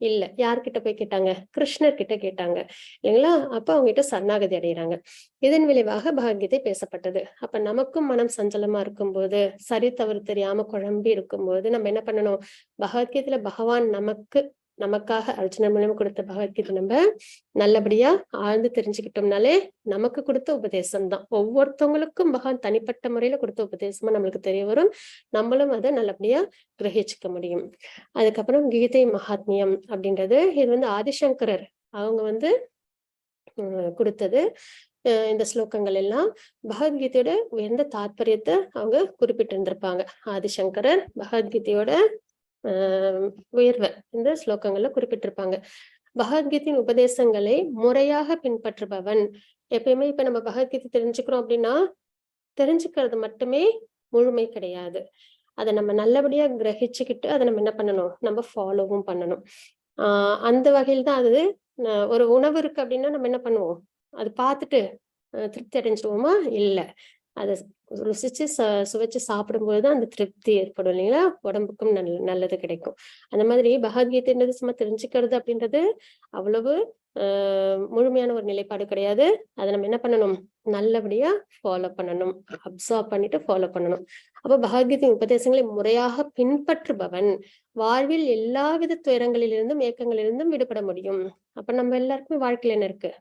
இல்ல. யார்கிட்ட போய் கேட்டாங்க, கிருஷ்ணர் கிட்ட கேட்டாங்க இல்லைங்களா. அப்ப அவங்க கிட்ட சரணாகதி அடைகிறாங்க. இதன் விளைவாக பகவத்கீதை பேசப்பட்டது. அப்ப நமக்கும் மனம் சஞ்சலமா இருக்கும்போது, சரி தவறு தெரியாம குழம்பி இருக்கும்போது நம்ம என்ன பண்ணணும், பகவத்கீதையில பகவான் நமக்காக அர்ஜுனன் மூலம் கொடுத்த பகவத்கீதை நம்ம நல்லபடியா ஆழ்ந்து தெரிஞ்சுக்கிட்டோம்னாலே நமக்கு கொடுத்த உபதேசம் தான். ஒவ்வொருத்தவங்களுக்கும் பகவான் தனிப்பட்ட முறையில கொடுத்த உபதேசமா நம்மளுக்கு தெரிய வரும். நம்மளும் அதை நல்லபடியா கிரகிச்சுக்க முடியும். அதுக்கப்புறம் கீதை மகாத்மியம் அப்படின்றது, இது வந்து ஆதிசங்கரர் அவங்க கொடுத்தது. இந்த ஸ்லோகங்கள் எல்லாம் பகவத்கீதையோட உயர்ந்த தாத்பரியத்தை அவங்க குறிப்பிட்டு இருந்திருப்பாங்க. ஆதிசங்கரர் பகவத்கீதையோட உயர்வை இந்த ஸ்லோகங்கள்ல குறிப்பிட்டிருப்பாங்க. பகவத்கீதையின் உபதேசங்களை முறையாக பின்பற்றுபவன். எப்பயுமே இப்ப நம்ம பகவத்கீதை தெரிஞ்சுக்கிறோம் அப்படின்னா, தெரிஞ்சுக்கிறது மட்டுமே முழுமை கிடையாது. அதை நம்ம நல்லபடியா கிரகிச்சுக்கிட்டு அதை நம்ம என்ன பண்ணணும், நம்ம ஃபாலோவும் பண்ணணும். அந்த வகையில் தான் அது. ஒரு உணவு இருக்கு அப்படின்னா நம்ம என்ன பண்ணுவோம், அது பார்த்துட்டு திருப்தி அடைஞ்சிருவோமா, இல்ல. அதை ருசிச்சு சுவைச்சு சாப்பிடும்போதுதான் அந்த திருப்தி ஏற்படும் இல்லைங்களா, உடம்புக்கும் நல்லது கிடைக்கும். அந்த மாதிரி பகவத்கீதைன்றது சும்மா தெரிஞ்சுக்கிறது அப்படின்றது அவ்வளவு முழுமையான ஒரு நிலைப்பாடு கிடையாது. அதை நம்ம என்ன பண்ணணும், நல்லபடியா ஃபாலோ பண்ணணும், அப்சர்வ் பண்ணிட்டு ஃபாலோ பண்ணணும். அப்ப பகவத்கீதை உபதேசங்களை முறையாக பின்பற்றுபவன் வாழ்வில் எல்லாவித துயரங்களிலிருந்தும் ஏக்கங்களிலிருந்தும் விடுபட முடியும். அப்ப நம்ம எல்லாருக்குமே வாழ்க்கையில என்ன இருக்கு,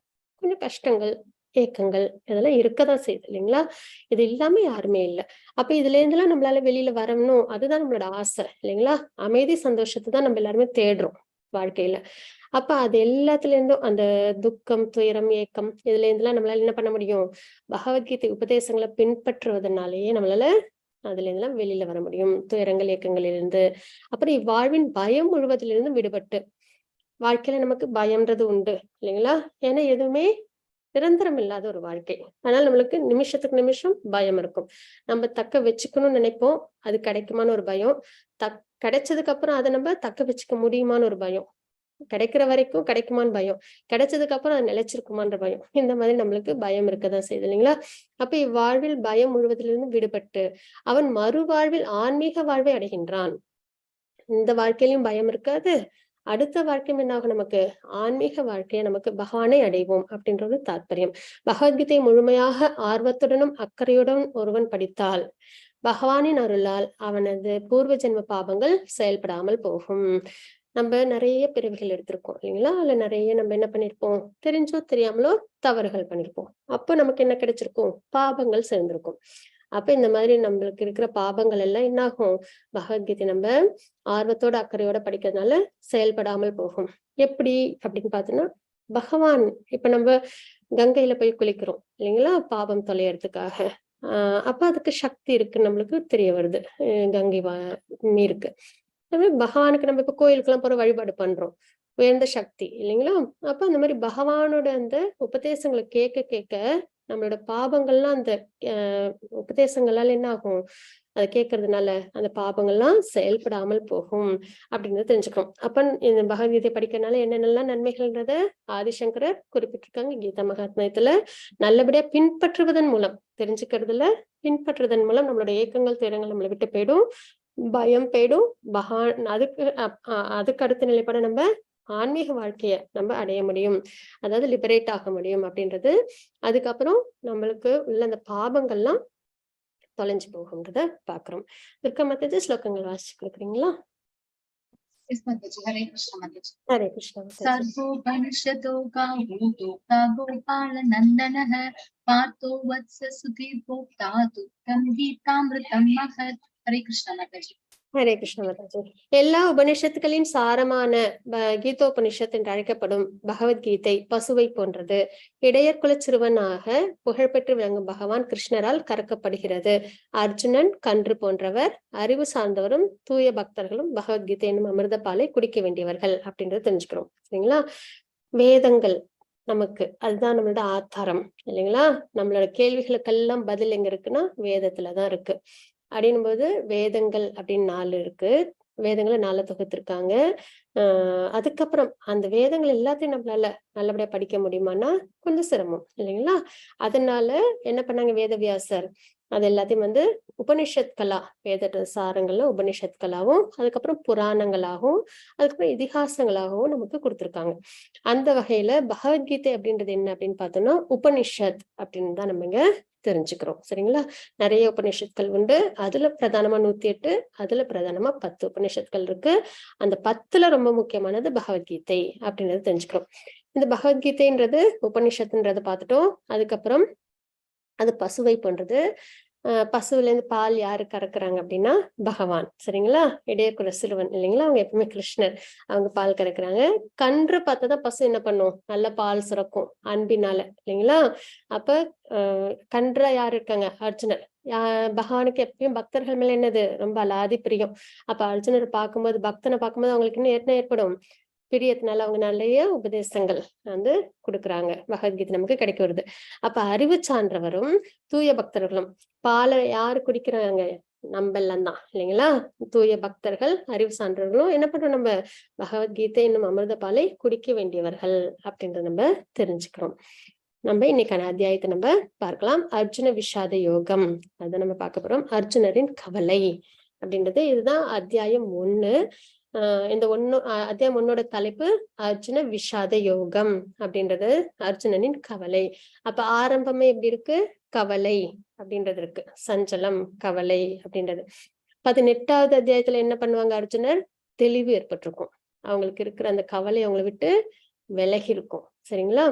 கொஞ்சம் கஷ்டங்கள், ஏக்கங்கள் இதெல்லாம் இருக்கதான் செய்யுது இல்லைங்களா. இது இல்லாம யாருமே இல்லை. அப்ப இதுல இருந்தெல்லாம் நம்மளால வெளியில வரணும், அதுதான் நம்மளோட ஆசை இல்லைங்களா. அமைதி சந்தோஷத்தை தான் நம்ம எல்லாருமே தேடுறோம் வாழ்க்கையில. அப்ப அது எல்லாத்துல இருந்தும் அந்த துக்கம், துயரம், ஏக்கம் இதுல இருந்தெல்லாம் நம்மளால என்ன பண்ண முடியும், பகவத்கீதை உபதேசங்களை பின்பற்றுவதனாலேயே நம்மளால அதுல இருந்தெல்லாம் வெளியில வர முடியும், துயரங்கள் ஏக்கங்களிலிருந்து. அப்புறம் இவ்வாழ்வின் பயம் முழுவதிலிருந்து விடுபட்டு, வாழ்க்கையில நமக்கு பயம்ன்றது உண்டு இல்லைங்களா. ஏன்னா எதுவுமே நிரந்தரம் இல்லாத ஒரு வாழ்க்கை. அதனால நம்மளுக்கு நிமிஷத்துக்கு நிமிஷம் பயம் இருக்கும். நம்ம தக்க வச்சுக்கணும்னு நினைப்போம், அது கிடைக்குமான்னு ஒரு பயம். கிடைச்சதுக்கு அப்புறம் அதை நம்ம தக்க வச்சுக்க முடியுமான்னு ஒரு பயம். கிடைக்கிற வரைக்கும் கிடைக்குமான்னு பயம், கிடைச்சதுக்கு அப்புறம் அது நிலைச்சிருக்குமான்ற பயம். இந்த மாதிரி நம்மளுக்கு பயம் இருக்கதான் செய்யுது இல்லைங்களா. அப்ப இவ்வாழ்வில் பயம் முழுவதிலிருந்து விடுபட்டு அவன் மறுவாழ்வில் ஆன்மீக வாழ்வை அடைகின்றான். இந்த வாழ்க்கையிலும் பயம் இருக்காது, அடுத்த வாழ்க்கையும் என்னாகும், நமக்கு ஆன்மீக வாழ்க்கையை நமக்கு பகவானை அடைவோம் அப்படின்றது தாத்பரியம். பகவத்கீதை முழுமையாக ஆர்வத்துடனும் அக்கறையுடன் ஒருவன் படித்தால் பகவானின் அருளால் அவனது பூர்வ ஜென்ம பாவங்கள் செயல்படாமல் போகும். நம்ம நிறைய பிறவிகள் எடுத்திருக்கோம் இல்லைங்களா? அதுல நிறைய நம்ம என்ன பண்ணிருப்போம், தெரிஞ்சோ தெரியாமலோ தவறுகள் பண்ணிருப்போம். அப்போ நமக்கு என்ன கிடைச்சிருக்கும், பாபங்கள் சேர்ந்திருக்கும். அப்ப இந்த மாதிரி நம்மளுக்கு இருக்கிற பாபங்கள் எல்லாம் என்ன ஆகும், பகவத்கீதை நம்ம ஆர்வத்தோட அக்கறையோட படிக்கிறதுனால செயல்படாமல் போகும். எப்படி அப்படின்னு பார்த்தோம்னா, பகவான் இப்ப நம்ம கங்கையில போய் குளிக்கிறோம் இல்லைங்களா, பாவம் தொலையறதுக்காக. அப்ப அதுக்கு சக்தி இருக்கு நம்மளுக்கு தெரிய வருது, கங்கை நீருக்கு. பகவானுக்கு நம்ம இப்ப கோயிலுக்கு எல்லாம் போற வழிபாடு பண்றோம், உயர்ந்த சக்தி இல்லைங்களா? அப்ப அந்த மாதிரி பகவானோட அந்த உபதேசங்களை கேட்க கேட்க நம்மளோட பாபங்கள்லாம் அந்த உபதேசங்களால என்ன ஆகும், அதை கேட்கறதுனால அந்த பாபங்கள்லாம் செயல்படாமல் போகும் அப்படின்றத தெரிஞ்சுக்கிறோம். அப்ப இந்த பகவத்கீதை படிக்கிறதுனால என்னென்னலாம் நன்மைகள்ன்றத ஆதிசங்கரர் குறிப்பிட்டிருக்காங்க கீதா மகாத்மியத்துல. நல்லபடியா பின்பற்றுவதன் மூலம், தெரிஞ்சுக்கிறதுல பின்பற்றுவதன் மூலம் நம்மளோட ஏக்கங்கள் துயரங்கள் நம்மளை விட்டு போயிடும், பயம் போயிடும். அதுக்கு அடுத்த நிலைப்பாட நம்ம ஆன்மீக வாழ்க்கைய நம்ம அடைய முடியும், அதாவது லிபரேட் ஆக முடியும் அப்படின்றது. அதுக்கப்புறம் நம்மளுக்கு உள்ள அந்த பாபங்கள்லாம் தொலைஞ்சு போகும்ன்றத பாக்குறோம். துர்கா மாதாஜி ஸ்லோகங்கள் வாசிச்சு கொடுக்குறீங்களா? ஹரே கிருஷ்ண மாதாஜி. ஹரே கிருஷ்ணா. சர்வோபனிஷதோ காமோதோக்தா கோபால நந்தனஹ பார்த்தோ வத்ஸ சுதீர் போக்தா துக்கம் கீதாமிருதம் மஹத். ஹரே கிருஷ்ண மாதாஜி. ஹரே கிருஷ்ண மாதாஜி. எல்லா உபனிஷத்துக்களின் சாரமான கீதோபனிஷத் என்று அழைக்கப்படும் பகவத்கீதை பசுவை போன்றது. இடையர்குல சிறுவனாக புகழ்பெற்று விளங்கும் பகவான் கிருஷ்ணரால் கறக்கப்படுகிறது. அர்ஜுனன் கன்று போன்றவர், அறிவு சார்ந்தவரும் தூய பக்தர்களும் பகவத்கீதை என்னும் அமிர்த பாலை குடிக்க வேண்டியவர்கள் அப்படின்றத தெரிஞ்சுக்கிறோம் சரிங்களா? வேதங்கள் நமக்கு அதுதான் நம்மளோட ஆதாரம் இல்லைங்களா? நம்மளோட கேள்விகளுக்கெல்லாம் பதில் எங்க இருக்குன்னா வேதத்துலதான் இருக்கு. அப்படின்னும் போது வேதங்கள் அப்படின்னு 4 இருக்கு, வேதங்களை 4 தொகுத்திருக்காங்க. அதுக்கப்புறம் அந்த வேதங்கள் எல்லாத்தையும் நம்மளால நல்லபடியா படிக்க முடியுமான்னா கொஞ்சம் சிரமம் இல்லைங்களா? அதனால என்ன பண்ணாங்க வேதவியாசர், அது எல்லாத்தையும் உபனிஷத்களா, வேத சாரங்கள்ல உபனிஷத்களாவும், அதுக்கப்புறம் புராணங்களாகவும், அதுக்கப்புறம் இதிகாசங்களாகவும் நமக்கு கொடுத்திருக்காங்க. அந்த வகையில பகவத்கீதை அப்படின்றது என்ன அப்படின்னு பார்த்தோம்னா உபனிஷத் அப்படின்னு தான் நம்ம இங்க தெரிஞ்சுக்கிறோம் சரிங்களா? நிறைய உபநிஷத்கள் உண்டு. அதுல பிரதானமா 108, அதுல பிரதானமா 10 உபநிஷத்கள் இருக்கு. அந்த 10ல ரொம்ப முக்கியமானது பகவத்கீதை அப்படின்றது தெரிஞ்சுக்கிறோம். இந்த பகவத்கீதைன்றது உபநிஷத்துன்றதை பார்த்துட்டோம். அதுக்கப்புறம் அது பசுவை போன்றது. பசுல இருந்து பால் யாரு கறக்குறாங்க அப்படின்னா பகவான் சரிங்களா? இடையக்குல சிறுவன் இல்லைங்களா, அவங்க எப்பவுமே கிருஷ்ணர், அவங்க பால் கறக்குறாங்க. கன்று பார்த்தாதான் பசு என்ன பண்ணும், நல்ல பால் சுரக்கும் அன்பினால இல்லைங்களா? அப்ப கன்றா யாரு இருக்காங்க, அர்ஜுனர். பகவானுக்கு எப்பயும் பக்தர்கள் மேல என்னது ரொம்ப அலாதி பிரியம். அப்ப அர்ஜுனர் பார்க்கும்போது, பக்தனை பார்க்கும்போது அவங்களுக்கு என்ன ஏற்படும், பிரியத்தினால அவங்க நிறைய உபதேசங்கள் கொடுக்குறாங்க, பகவத்கீதை நமக்கு கிடைக்க வருது. அப்ப அறிவு சான்றவரும் தூய பக்தர்களும், பாலை யாரு குடிக்கிறாங்க, நம்ம எல்லாம் தான் இல்லைங்களா? தூய பக்தர்கள் அறிவு சான்றவர்களும் என்ன பண்றோம், நம்ம பகவத்கீதை என்னும் அமிர்த பாலை குடிக்க வேண்டியவர்கள் அப்படின்றத நம்ம தெரிஞ்சுக்கிறோம். நம்ம இன்னைக்கான அத்தியாயத்தை நம்ம பார்க்கலாம். அர்ஜுன விஷாத யோகம் அதை நம்ம பார்க்க போறோம். அர்ஜுனரின் கவலை அப்படின்றது இதுதான் அத்தியாயம் 1. இந்த அத்தியாயம் 1ஓட தலைப்பு அர்ஜுன விஷாத யோகம் அப்படின்றது அர்ஜுனனின் கவலை. அப்ப ஆரம்பமே எப்படி இருக்கு, கவலை அப்படின்றது இருக்கு, சஞ்சலம் கவலை அப்படின்றது. 18வது அத்தியாயத்துல என்ன பண்ணுவாங்க, அர்ஜுனர் தெளிவு ஏற்பட்டிருக்கும், அவங்களுக்கு இருக்கிற அந்த கவலை அவங்களை விட்டு விலகி இருக்கும் சரிங்களா?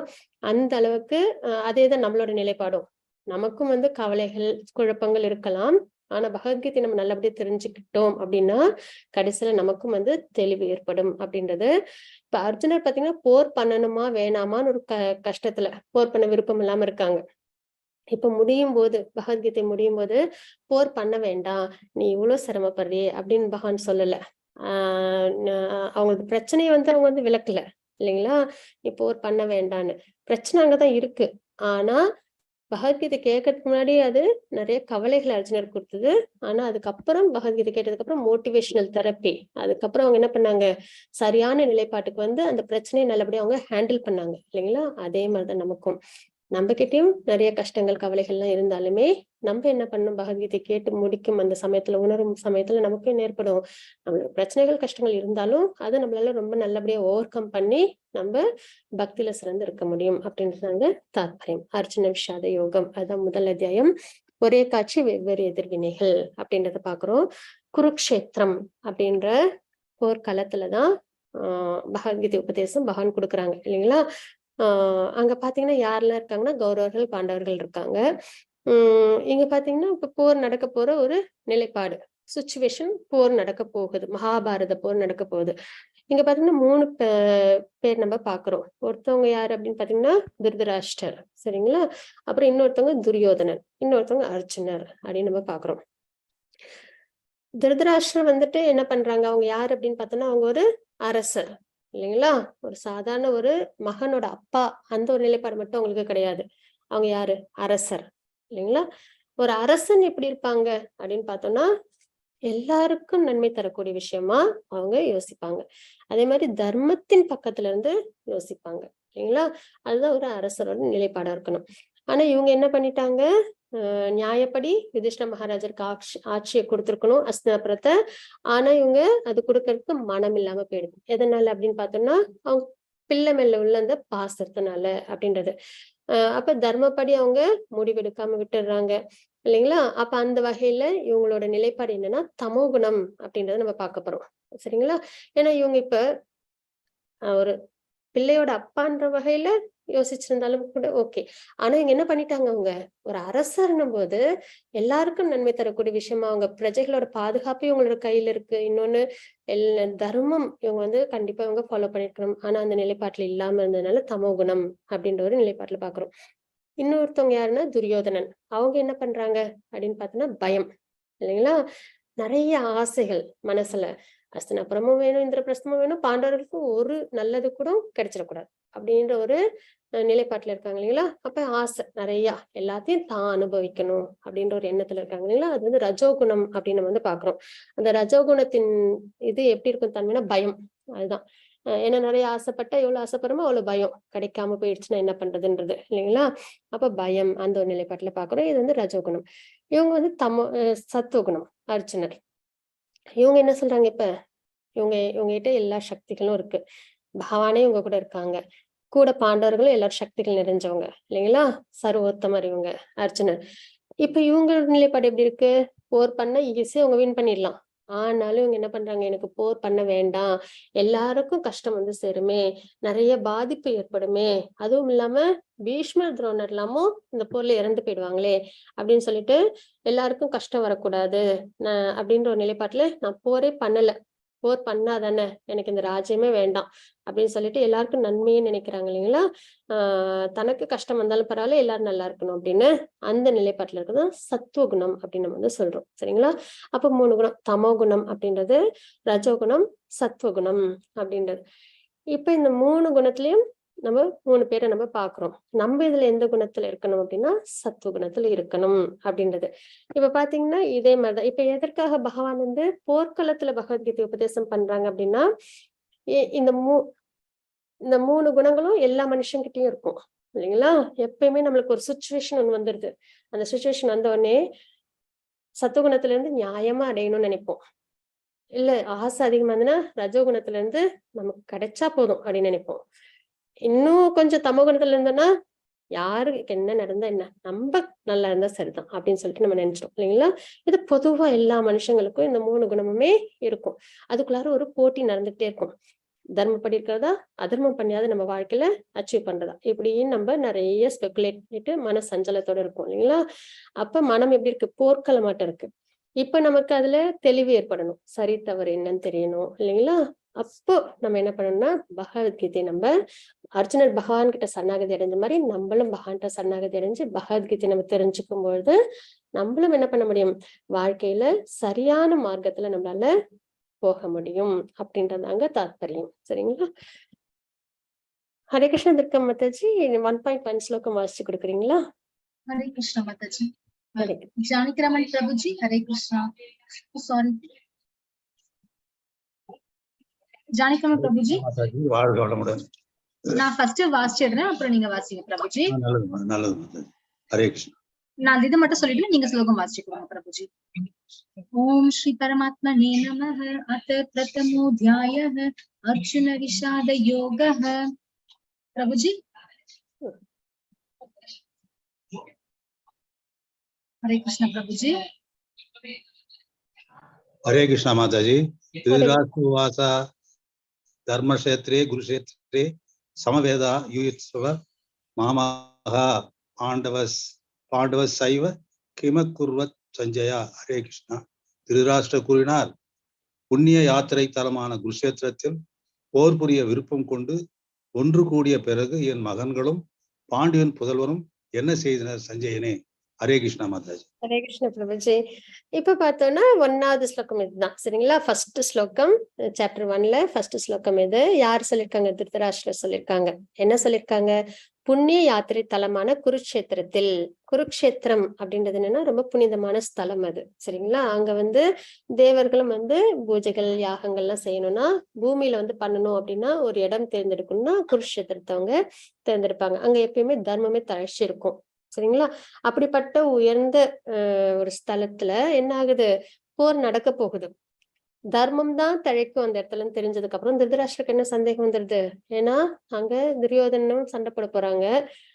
அந்த அளவுக்கு அதேதான் நம்மளோட நிலைப்பாடும். நமக்கும் கவலைகள் குழப்பங்கள் இருக்கலாம், ஆனா பகவத்கீதை நம்ம நல்லபடியா தெரிஞ்சுக்கிட்டோம் அப்படின்னா கடைசியில நமக்கும் தெளிவு ஏற்படும் அப்படின்றது. இப்ப அர்ஜுனர் பாத்தீங்கன்னா போர் பண்ணணுமா வேணாமான்னு ஒரு கஷ்டத்துல, போர் பண்ண விருப்பம் இல்லாம இருக்காங்க. இப்ப முடியும் போது, பகவத்கீதை முடியும் போது போர் பண்ண வேண்டாம், நீ இவ்வளவு சிரமப்படுறியே அப்படின்னு பகவான் சொல்லல. அவங்களுக்கு பிரச்சனையை அவங்க விளக்கல இல்லைங்களா, நீ போர் பண்ண வேண்டான்னு. பிரச்சனை அங்கதான் இருக்கு. ஆனா பகவத்கீதை கேட்கறதுக்கு முன்னாடி அது நிறைய கவலைகள் அர்ஜுனர் கொடுத்தது. ஆனா அதுக்கப்புறம் பகவத்கீதை கேட்டதுக்கு அப்புறம் மோட்டிவேஷனல் தெரப்பி, அதுக்கப்புறம் அவங்க என்ன பண்ணாங்க, சரியான நிலைப்பாட்டுக்கு அந்த பிரச்சனையை நல்லபடியா அவங்க ஹேண்டில் பண்ணாங்க இல்லைங்களா? அதே மாதிரிதான் நமக்கும், நம்ம கிட்டயும் நிறைய கஷ்டங்கள் கவலைகள்லாம் இருந்தாலுமே நம்ம என்ன பண்ணணும், பகவத்கீதை கேட்டு முடிக்கும் அந்த சமயத்துல, உணரும் சமயத்துல நமக்கு என்ன ஏற்படும், நம்மளோட பிரச்சனைகள் கஷ்டங்கள் இருந்தாலும் அதை நம்மளால ரொம்ப நல்லபடியா ஓவர் கம் பண்ணி நம்ம பக்தியில சிறந்து இருக்க முடியும் அப்படின்றது தாத்பரியம். அர்ஜுன விஷாத யோகம் அதுதான் முதல் அத்தியாயம். ஒரே காட்சி வெவ்வேறு எதிர்வினைகள் அப்படின்றத பாக்குறோம். குருக்ஷேத்திரம் அப்படின்ற போர்க்களத்துலதான் பகவத்கீதை உபதேசம் பகவான் கொடுக்குறாங்க இல்லைங்களா. அங்க பாத்தீங்கன்னா யாரெல்லாம் இருக்காங்கன்னா கௌரவர்கள் பாண்டவர்கள் இருக்காங்க. இங்க பாத்தீங்கன்னா இப்ப போர் நடக்க போற ஒரு நிலைப்பாடு சுச்சுவேஷன், போர் நடக்க போகுது, மகாபாரத போர் நடக்க போகுது. இங்க பாத்தீங்கன்னா 3 பேர் நம்ம பாக்குறோம். ஒருத்தவங்க யாரு அப்படின்னு பாத்தீங்கன்னா திருதராஷ்டர், சரிங்களா. அப்புறம் இன்னொருத்தவங்க துரியோதனன், இன்னொருத்தவங்க அர்ஜுனர் அப்படின்னு நம்ம பாக்குறோம். திருதராஷ்டர் வந்துட்டு என்ன பண்றாங்க, அவங்க யாரு அப்படின்னு பார்த்தோம்னா அவங்க ஒரு அரசர் இல்லைங்களா. ஒரு சாதாரண ஒரு மகனோட அப்பா அந்த ஒரு நிலைப்பாடு மட்டும் அவங்களுக்கு கிடையாது. அவங்க யாரு, அரசர் இல்லைங்களா. ஒரு அரசன் எப்படி இருப்பாங்க அப்படின்னு பார்த்தோம்னா எல்லாருக்கும் நன்மை தரக்கூடிய விஷயமா அவங்க யோசிப்பாங்க. அதே மாதிரி தர்மத்தின் பக்கத்துல இருந்து யோசிப்பாங்க இல்லைங்களா. அதுதான் ஒரு அரசரோட நிலைப்பாடா இருக்கணும். ஆனா இவங்க என்ன பண்ணிட்டாங்க, நியாயப்படி யுதிஷ்ட மகாராஜருக்கு ஆட்சியை கொடுத்திருக்கணும் அஸ்தினாபுரத்தை. ஆனா இவங்க அது கொடுக்கறதுக்கு மனம் இல்லாம போயிடுது. எதனால அப்படின்னு பார்த்தோம்னா அவங்க பிள்ளை மேல உள்ள அந்த பாசத்தினால அப்படின்றது. அப்ப தர்மப்படி அவங்க முடிவெடுக்காம விட்டுடுறாங்க இல்லைங்களா. அப்ப அந்த வகையில இவங்களோட நிலைப்பாடு என்னன்னா தமோகுணம் அப்படின்றத நம்ம பார்க்க போறோம், சரிங்களா. ஏன்னா இவங்க இப்ப ஒரு பிள்ளையோட அப்பான்ற வகையில யோசிச்சிருந்தாலும் கூட ஓகே. ஆனா இவங்க என்ன பண்ணிட்டாங்க, அவங்க ஒரு அரசர்னும் போது எல்லாருக்கும் நன்மை தரக்கூடிய விஷயமா அவங்க பிரஜைகளோட பாதுகாப்பு இவங்களோட கையில இருக்கு. இன்னொன்னு தர்மம் இவங்க கண்டிப்பா இவங்க ஃபாலோ பண்ணிருக்கணும். ஆனா அந்த நிலைப்பாட்டுல இல்லாம இருந்ததுனால தமோகுணம் அப்படின்ற ஒரு நிலைப்பாட்டுல பாக்குறோம். இன்னொருத்தவங்க யாருன்னா துரியோதனன். அவங்க என்ன பண்றாங்க அப்படின்னு பார்த்தோம்னா பயம் இல்லைங்களா. நிறைய ஆசைகள் மனசுல, அஸ்தினாபுரமும் வேணும், இந்திரபிரஸ்தமும் வேணும், பாண்டவர்களுக்கு ஒரு நல்லது கூட கிடைச்சிடக்கூடாது அப்படின்ற ஒரு நிலைப்பாட்டுல இருக்காங்க இல்லைங்களா. அப்ப ஆசை நிறைய, எல்லாத்தையும் தான் அனுபவிக்கணும் அப்படின்ற ஒரு எண்ணத்துல இருக்காங்க இல்லைங்களா. அது ரஜோகுணம் அப்படின்னு நம்ம பாக்குறோம். அந்த ரஜோகுணத்தின் இது எப்படி இருக்கும் தன்மைனா பயம். அதுதான். ஏன்னா நிறைய ஆசைப்பட்டா எவ்வளவு ஆசைப்படுறோமோ அவ்வளவு பயம், கிடைக்காம போயிடுச்சுன்னா என்ன பண்றதுன்றது இல்லைங்களா. அப்ப பயம் அந்த ஒரு நிலைப்பாட்டுல பாக்குறோம். இது ரஜோகுணம். இவங்க சத்துவகுணம் அர்ஜுனர். இவங்க என்ன சொல்றாங்க, இப்ப இவங்க கிட்ட எல்லா சக்திகளும் இருக்கு, பகவானே இவங்க கூட இருக்காங்க, கூட பாண்டவர்களும் எல்லாரும் சக்திகள் நிறைஞ்சவங்க இல்லைங்களா. சர்வோத்தமர் இவங்க அர்ஜுனர். இப்ப இவங்களோட நிலைப்பாடு எப்படி இருக்கு, போர் பண்ண ஈஸியா அவங்க வின் பண்ணிடலாம். ஆனாலும் இவங்க என்ன பண்றாங்க, எனக்கு போர் பண்ண வேண்டாம், எல்லாருக்கும் கஷ்டம் சேருமே, நிறைய பாதிப்பு ஏற்படுமே, அதுவும் இல்லாம பீஷ்மர் துரோணர் எல்லாமும் இந்த போர்ல இறந்து போயிடுவாங்களே அப்படின்னு சொல்லிட்டு எல்லாருக்கும் கஷ்டம் வரக்கூடாது அப்படின்ற ஒரு நிலைப்பாட்டுல நான் போரே பண்ணல, போர் பண்ணாதானே எனக்கு இந்த ராஜ்யமே வேண்டாம் அப்படின்னு சொல்லிட்டு எல்லாருக்கும் நன்மையே நினைக்கிறாங்க இல்லைங்களா. தனக்கு கஷ்டம் வந்தாலும் பரவாயில்ல, எல்லாரும் நல்லா இருக்கணும் அப்படின்னு அந்த நிலைப்பாட்டுல இருக்கிறது சத்துவகுணம் அப்படின்னு நம்ம சொல்றோம், சரிங்களா. அப்ப 3 குணம், தமோகுணம் அப்படின்றது, ரஜோகுணம், சத்துவகுணம் அப்படின்றது. இப்ப இந்த 3 குணத்திலயும் நம்ம 3 பேரை நம்ம பாக்குறோம். நம்ம இதுல எந்த குணத்துல இருக்கணும் அப்படின்னா சத்துவகுணத்துல இருக்கணும் அப்படின்றது. இப்ப பாத்தீங்கன்னா இதே மாதிரிதான். இப்ப எதற்காக பகவான் போர்க்களத்துல பகவத்கீதை உபதேசம் பண்றாங்க அப்படின்னா இந்த 3 குணங்களும் எல்லா மனுஷங்கிட்டயும் இருக்கும் இல்லைங்களா. எப்பயுமே நம்மளுக்கு ஒரு சுச்சுவேஷன் ஒண்ணு வந்துருது. அந்த சுச்சுவேஷன் வந்த உடனே சத்துவகுணத்துல இருந்து நியாயமா அடையணும்னு நினைப்போம். இல்ல ஆசை அதிகமா இருந்துன்னா ரஜோகுணத்துல இருந்து நமக்கு கிடைச்சா போதும் அப்படின்னு நினைப்போம். இன்னும் கொஞ்சம் தமோகுணத்துல இருந்தோம்னா யாருக்கு என்ன நடந்தா என்ன, நம்ம நல்லா இருந்தா சரிதான் அப்படின்னு சொல்லிட்டு நம்ம நினைச்சிட்டோம் இல்லைங்களா. இது பொதுவா எல்லா மனுஷங்களுக்கும் இந்த 3 குணமுமே இருக்கும். அதுக்குள்ளார ஒரு போட்டி நடந்துகிட்டே இருக்கும். தர்மப்படி இருக்கிறதா, அதர்மம் பண்ணியாவது நம்ம வாழ்க்கையில அச்சீவ் பண்றதா, இப்படின்னு நம்ம நிறைய ஸ்பெகுலேட் பண்ணிட்டு மன சஞ்சலத்தோட இருக்கும் இல்லைங்களா. அப்ப மனம் எப்படி இருக்கு, போர்க்களமாட்டம் இருக்கு. இப்ப நமக்கு அதுல தெளிவு ஏற்படணும், சரி தவறு என்னன்னு தெரியணும் இல்லைங்களா. அப்போ நம்ம என்ன பண்ணணும்னா பகவத்கீதை நம்ம அர்ஜுனர் பகவான் கிட்ட சரணாகதி அடைஞ்ச மாதிரி நம்மளும் பகவான்கிட்ட சரணாகதி அடைஞ்சு பகவத்கீதை நம்ம தெரிஞ்சுக்கும் பொழுது நம்மளும் என்ன பண்ண முடியும், வாழ்க்கையில சரியான மார்க்கத்துல நம்மளால போக முடியும் அப்படின்றதாங்க தாத்பரியம், சரிங்களா. ஹரே கிருஷ்ண துர்க்கம் மாதாஜி, 1.1 ஸ்லோகம் வாசிச்சு கொடுக்குறீங்களா? ஹரே கிருஷ்ணா மாதாஜி. ஜானகிராமன் பிரபுஜி, ஹரே கிருஷ்ணா. சாரி, ஜானகிராமன் பிரபுஜி வாழ்க வளமுடன். நான் ஃபர்ஸ்ட் வாசிச்சிடுறேன், அப்புறம் நீங்க வாசிங்க பிரபுஜி. நல்லது நல்லது. ஹரே கிருஷ்ணா. நான் இது மட்டும் சொல்லிட்டு நீங்க ஸ்லோகம் வாசிச்சுக்கோங்க பிரபுஜி. ஓம் ஸ்ரீ பரமாத்மனே நமः. அத பிரதமோऽध्यायः அர்ஜுன விஷாத யோகः. பிரபுஜி ஹரே கிருஷ்ணா பிரபுஜி. ஹரே கிருஷ்ணா மாதாஜி. திருதராஷ்டிரவாச தர்மக்ஷேத்ரே குருக்ஷேத்ரே சமவேதா யூயத்ஸ்வ மாமகா பாண்டவஸ் சைவ கிமகுர்வத் சஞ்சயா. ஹரே கிருஷ்ணா. திருதராஷ்டிரர் கூறினார், புண்ணிய யாத்திரை தலமான குருஷேத்திரத்தில் போர் புரிய விருப்பம் கொண்டு ஒன்று கூடிய பிறகு என் மகன்களும் பாண்டியன் புதல்வரும் என்ன செய்தனர் சஞ்சயனே. ஹரே கிருஷ்ணா மாதாஜி. ஹரே கிருஷ்ண பிரபுஜி. இப்ப பார்த்தோம்னா 1வது ஸ்லோகம் இதுதான் சரிங்களா. ஃபர்ஸ்ட் ஸ்லோகம் சாப்டர் 1ல ஃபர்ஸ்ட் ஸ்லோகம் இது. யார் சொல்லியிருக்காங்க? திருதராஷ்டிரர் சொல்லியிருக்காங்க. என்ன சொல்லியிருக்காங்க? புண்ணிய யாத்திரை தலமான குருக்ஷேத்திரத்தில். குருக்ஷேத்திரம் அப்படின்றது என்னன்னா ரொம்ப புனிதமான ஸ்தலம் அது சரிங்களா. அங்க தேவர்களும் பூஜைகள் யாகங்கள்லாம் செய்யணும்னா பூமியில பண்ணணும் அப்படின்னா ஒரு இடம் தேர்ந்தெடுக்கணும்னா குருக்ஷேத்திரத்தை அவங்க தேர்ந்தெடுப்பாங்க. அங்க எப்பயுமே தர்மமே தழைச்சு இருக்கும் சரிங்களா. அப்படிப்பட்ட உயர்ந்த ஒரு ஸ்தலத்துல என்ன ஆகுது? போர் நடக்க போகுது. தர்மம் தான் தழைக்கும் அந்த இடத்துலன்னு தெரிஞ்சதுக்கு அப்புறம் திருதராஷ்டிரருக்கு என்ன சந்தேகம் வந்துருது? ஏன்னா அங்க துரியோதனும் சண்டை போட போறாங்க.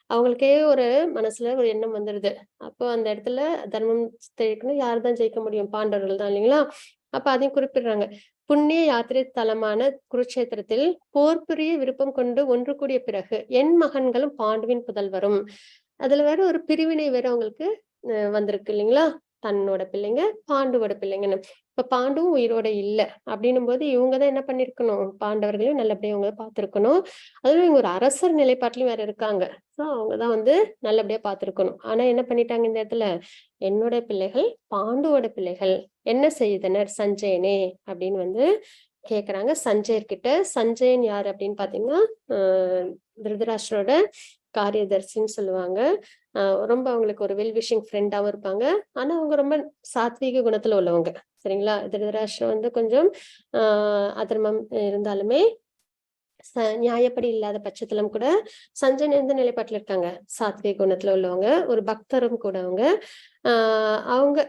அவங்களுக்கே ஒரு மனசுல ஒரு எண்ணம் வந்துருது. அப்போ அந்த இடத்துல தர்மம் தழைக்கணும், யாருதான் ஜெயிக்க முடியும்? பாண்டவர்கள் தான் இல்லைங்களா. அப்ப அதையும் குறிப்பிடுறாங்க. புண்ணிய யாத்திரை தலமான குருக்ஷேத்திரத்தில் போர் புரிய விருப்பம் கொண்டு ஒன்று கூடிய பிறகு என் மகன்களும் பாண்டுவின் புதல்வரும். அதுல வேற ஒரு பிரிவினை வேற அவங்களுக்கு வந்திருக்கு இல்லைங்களா. தன்னோட பிள்ளைங்க பாண்டுவோட பிள்ளைங்கன்னு. இப்ப பாண்டுவும் உயிரோட இல்ல அப்படின்னும் போது இவங்கதான் என்ன பண்ணிருக்கணும்? பாண்டவர்களையும் நல்லபடியா அவங்க பார்த்திருக்கணும். அதுவும் இவங்க ஒரு அரசர் நிலைப்பாட்டிலும் வேற இருக்காங்க. சோ அவங்கதான் நல்லபடியா பார்த்திருக்கணும். ஆனா என்ன பண்ணிட்டாங்க இந்த இடத்துல? என்னோட பிள்ளைகள் பாண்டுவோட பிள்ளைகள் என்ன செய்தனர் சஞ்சயனே அப்படின்னு கேக்குறாங்க சஞ்சயர்கிட்ட. சஞ்சயன் யாரு அப்படின்னு பாத்தீங்கன்னா திருதராஷ்டிரோட காரியதர்சின்னு சொல்லுவாங்க. ரொம்ப அவங்களுக்கு ஒரு வெல் விஷிங் ஃப்ரெண்டாவும் இருப்பாங்க. ஆனா அவங்க ரொம்ப சாத்வீக குணத்துல உள்ளவங்க சரிங்களா. திருதராஷ்டிரம் கொஞ்சம் அதர்மம் இருந்தாலுமே நியாயப்படி இல்லாத பட்சத்திலும் கூட சஞ்சயன் எந்த நிலைப்பாட்டுல இருக்காங்க? சாத்வீக குணத்துல உள்ளவங்க, ஒரு பக்தரும் கூட அவங்க.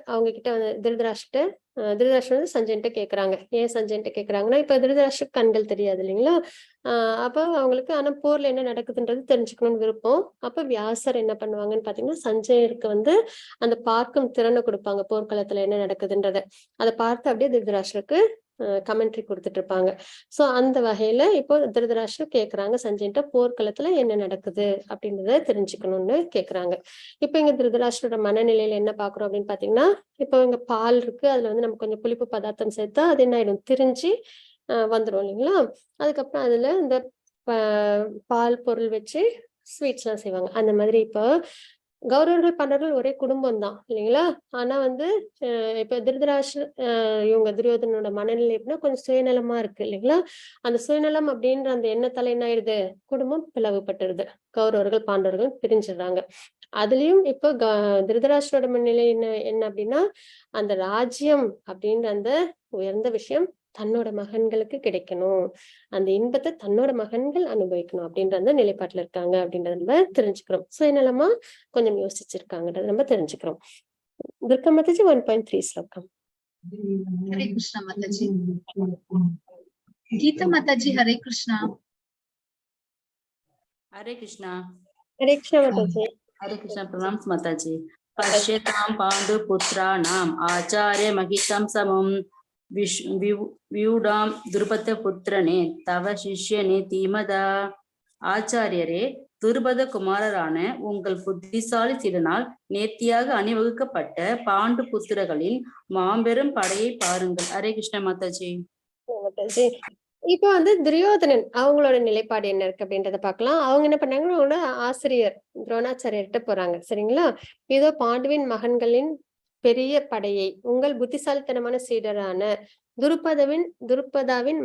அவங்க கிட்ட திருதராஷ்டிரர் சஞ்சயன்ட்ட கேக்குறாங்க. ஏன் சஞ்சயன்ட்ட கேக்குறாங்கன்னா, இப்ப திருதராஷ்டிரருக்கு கண்கள் தெரியாது இல்லைங்களா. அப்ப அவங்களுக்கு ஆனா போர்ல என்ன நடக்குதுன்றது தெரிஞ்சுக்கணும்னு விருப்பம். அப்ப வியாசர் என்ன பண்ணுவாங்கன்னு பாத்தீங்கன்னா, சஞ்சயருக்கு அந்த பார்க்கும் திறனை கொடுப்பாங்க. போர்க்களத்துல என்ன நடக்குதுன்றத அதை பார்த்து அப்படியே திருதராஷ்டிரருக்கு கமெண்ட்ரி கொடுத்துட்டு இருப்பாங்க. சோ அந்த வகையில இப்போ திருதராஷ்டிரர் கேக்குறாங்க சஞ்சயன்ட்ட, போர்க்களத்துல என்ன நடக்குது அப்படின்றத தெரிஞ்சுக்கணும்னு கேக்குறாங்க. இப்ப இங்க திருதராஷ்டிரோட மனநிலையில என்ன பாக்குறோம் அப்படின்னு பாத்தீங்கன்னா, இப்போ இங்க பால் இருக்கு, அதுல நம்ம கொஞ்சம் புளிப்பு பதார்த்தம் சேர்த்தா அது என்ன ஆயிடும்? திரிஞ்சு வந்துடும் இல்லைங்களா. அதுக்கப்புறம் அதுல இந்த பால் பொருள் வச்சு ஸ்வீட்ஸ் எல்லாம் செய்வாங்க. அந்த மாதிரி இப்போ கௌரவர்கள் பாண்டவர்கள் ஒரே குடும்பம் தான் இல்லைங்களா. ஆனா இப்ப திருதராஷ்டிர இவங்க துரியோதனோட மனநிலை எப்படின்னா கொஞ்சம் சுயநலமா இருக்கு இல்லைங்களா. அந்த சுயநலம் அப்படின்ற அந்த எண்ணத்தால என்ன ஆயிடுது? குடும்பம் பிளவுபட்டுருது. கௌரவர்கள் பாண்டவர்கள் பிரிஞ்சிடுறாங்க. அதுலயும் இப்போ திருதராஷ்டிரோட மனநிலை என்ன அப்படின்னா, அந்த ராஜ்யம் அப்படின்ற அந்த உயர்ந்த விஷயம் தன்னோட மகன்களுக்கு கிடைக்கணும், அந்த இன்பத்தை தன்னோட மகன்கள் அனுபவிக்கணும் அப்படின்ற அந்த நிலைப்பாட்டுல இருக்காங்க அப்படின்றத நம்ம தெரிஞ்சுக்கிறோம். சுயநலமா கொஞ்சம் யோசிச்சிருக்காங்கன்றத நம்ம தெரிஞ்சுக்கிறோம். துர்கா மாதாஜி 1.3 ஸ்லோகம். ஹரே கிருஷ்ணா மாதாஜி. கீதா மாதாஜி ஹரே கிருஷ்ணா. हरे कृष्णा. ஹரே கிருஷ்ணா மாதாஜி. हरे कृष्णा. प्रणाम माताजी. पश्यतां पाण्डुपुत्राणाम् आचार्य महितं समं व्यूढां द्रुपदपुत्रने तव शिष्यने धीमदा. ஆச்சாரியரே, துருபத குமாரரான உங்கள் புத்திசாலி சிறனால் நேர்த்தியாக அணிவகுக்கப்பட்ட பாண்டு புத்திரர்களின் மாபெரும் படையை பாருங்கள். ஹரே கிருஷ்ண மாதாஜி. இப்ப துரியோதனன் அவங்களோட நிலைப்பாடு என்ன இருக்கு அப்படின்றத பாக்கலாம். அவங்க என்ன பண்ணாங்கன்னா ஆசிரியர் துரோணாச்சாரியர்கிட்ட போறாங்க சரிங்களா. இதோ பாண்டுவின் மகன்களின் பெரிய படையை உங்கள் புத்திசாலித்தனமான சீடரான துருபதாவின்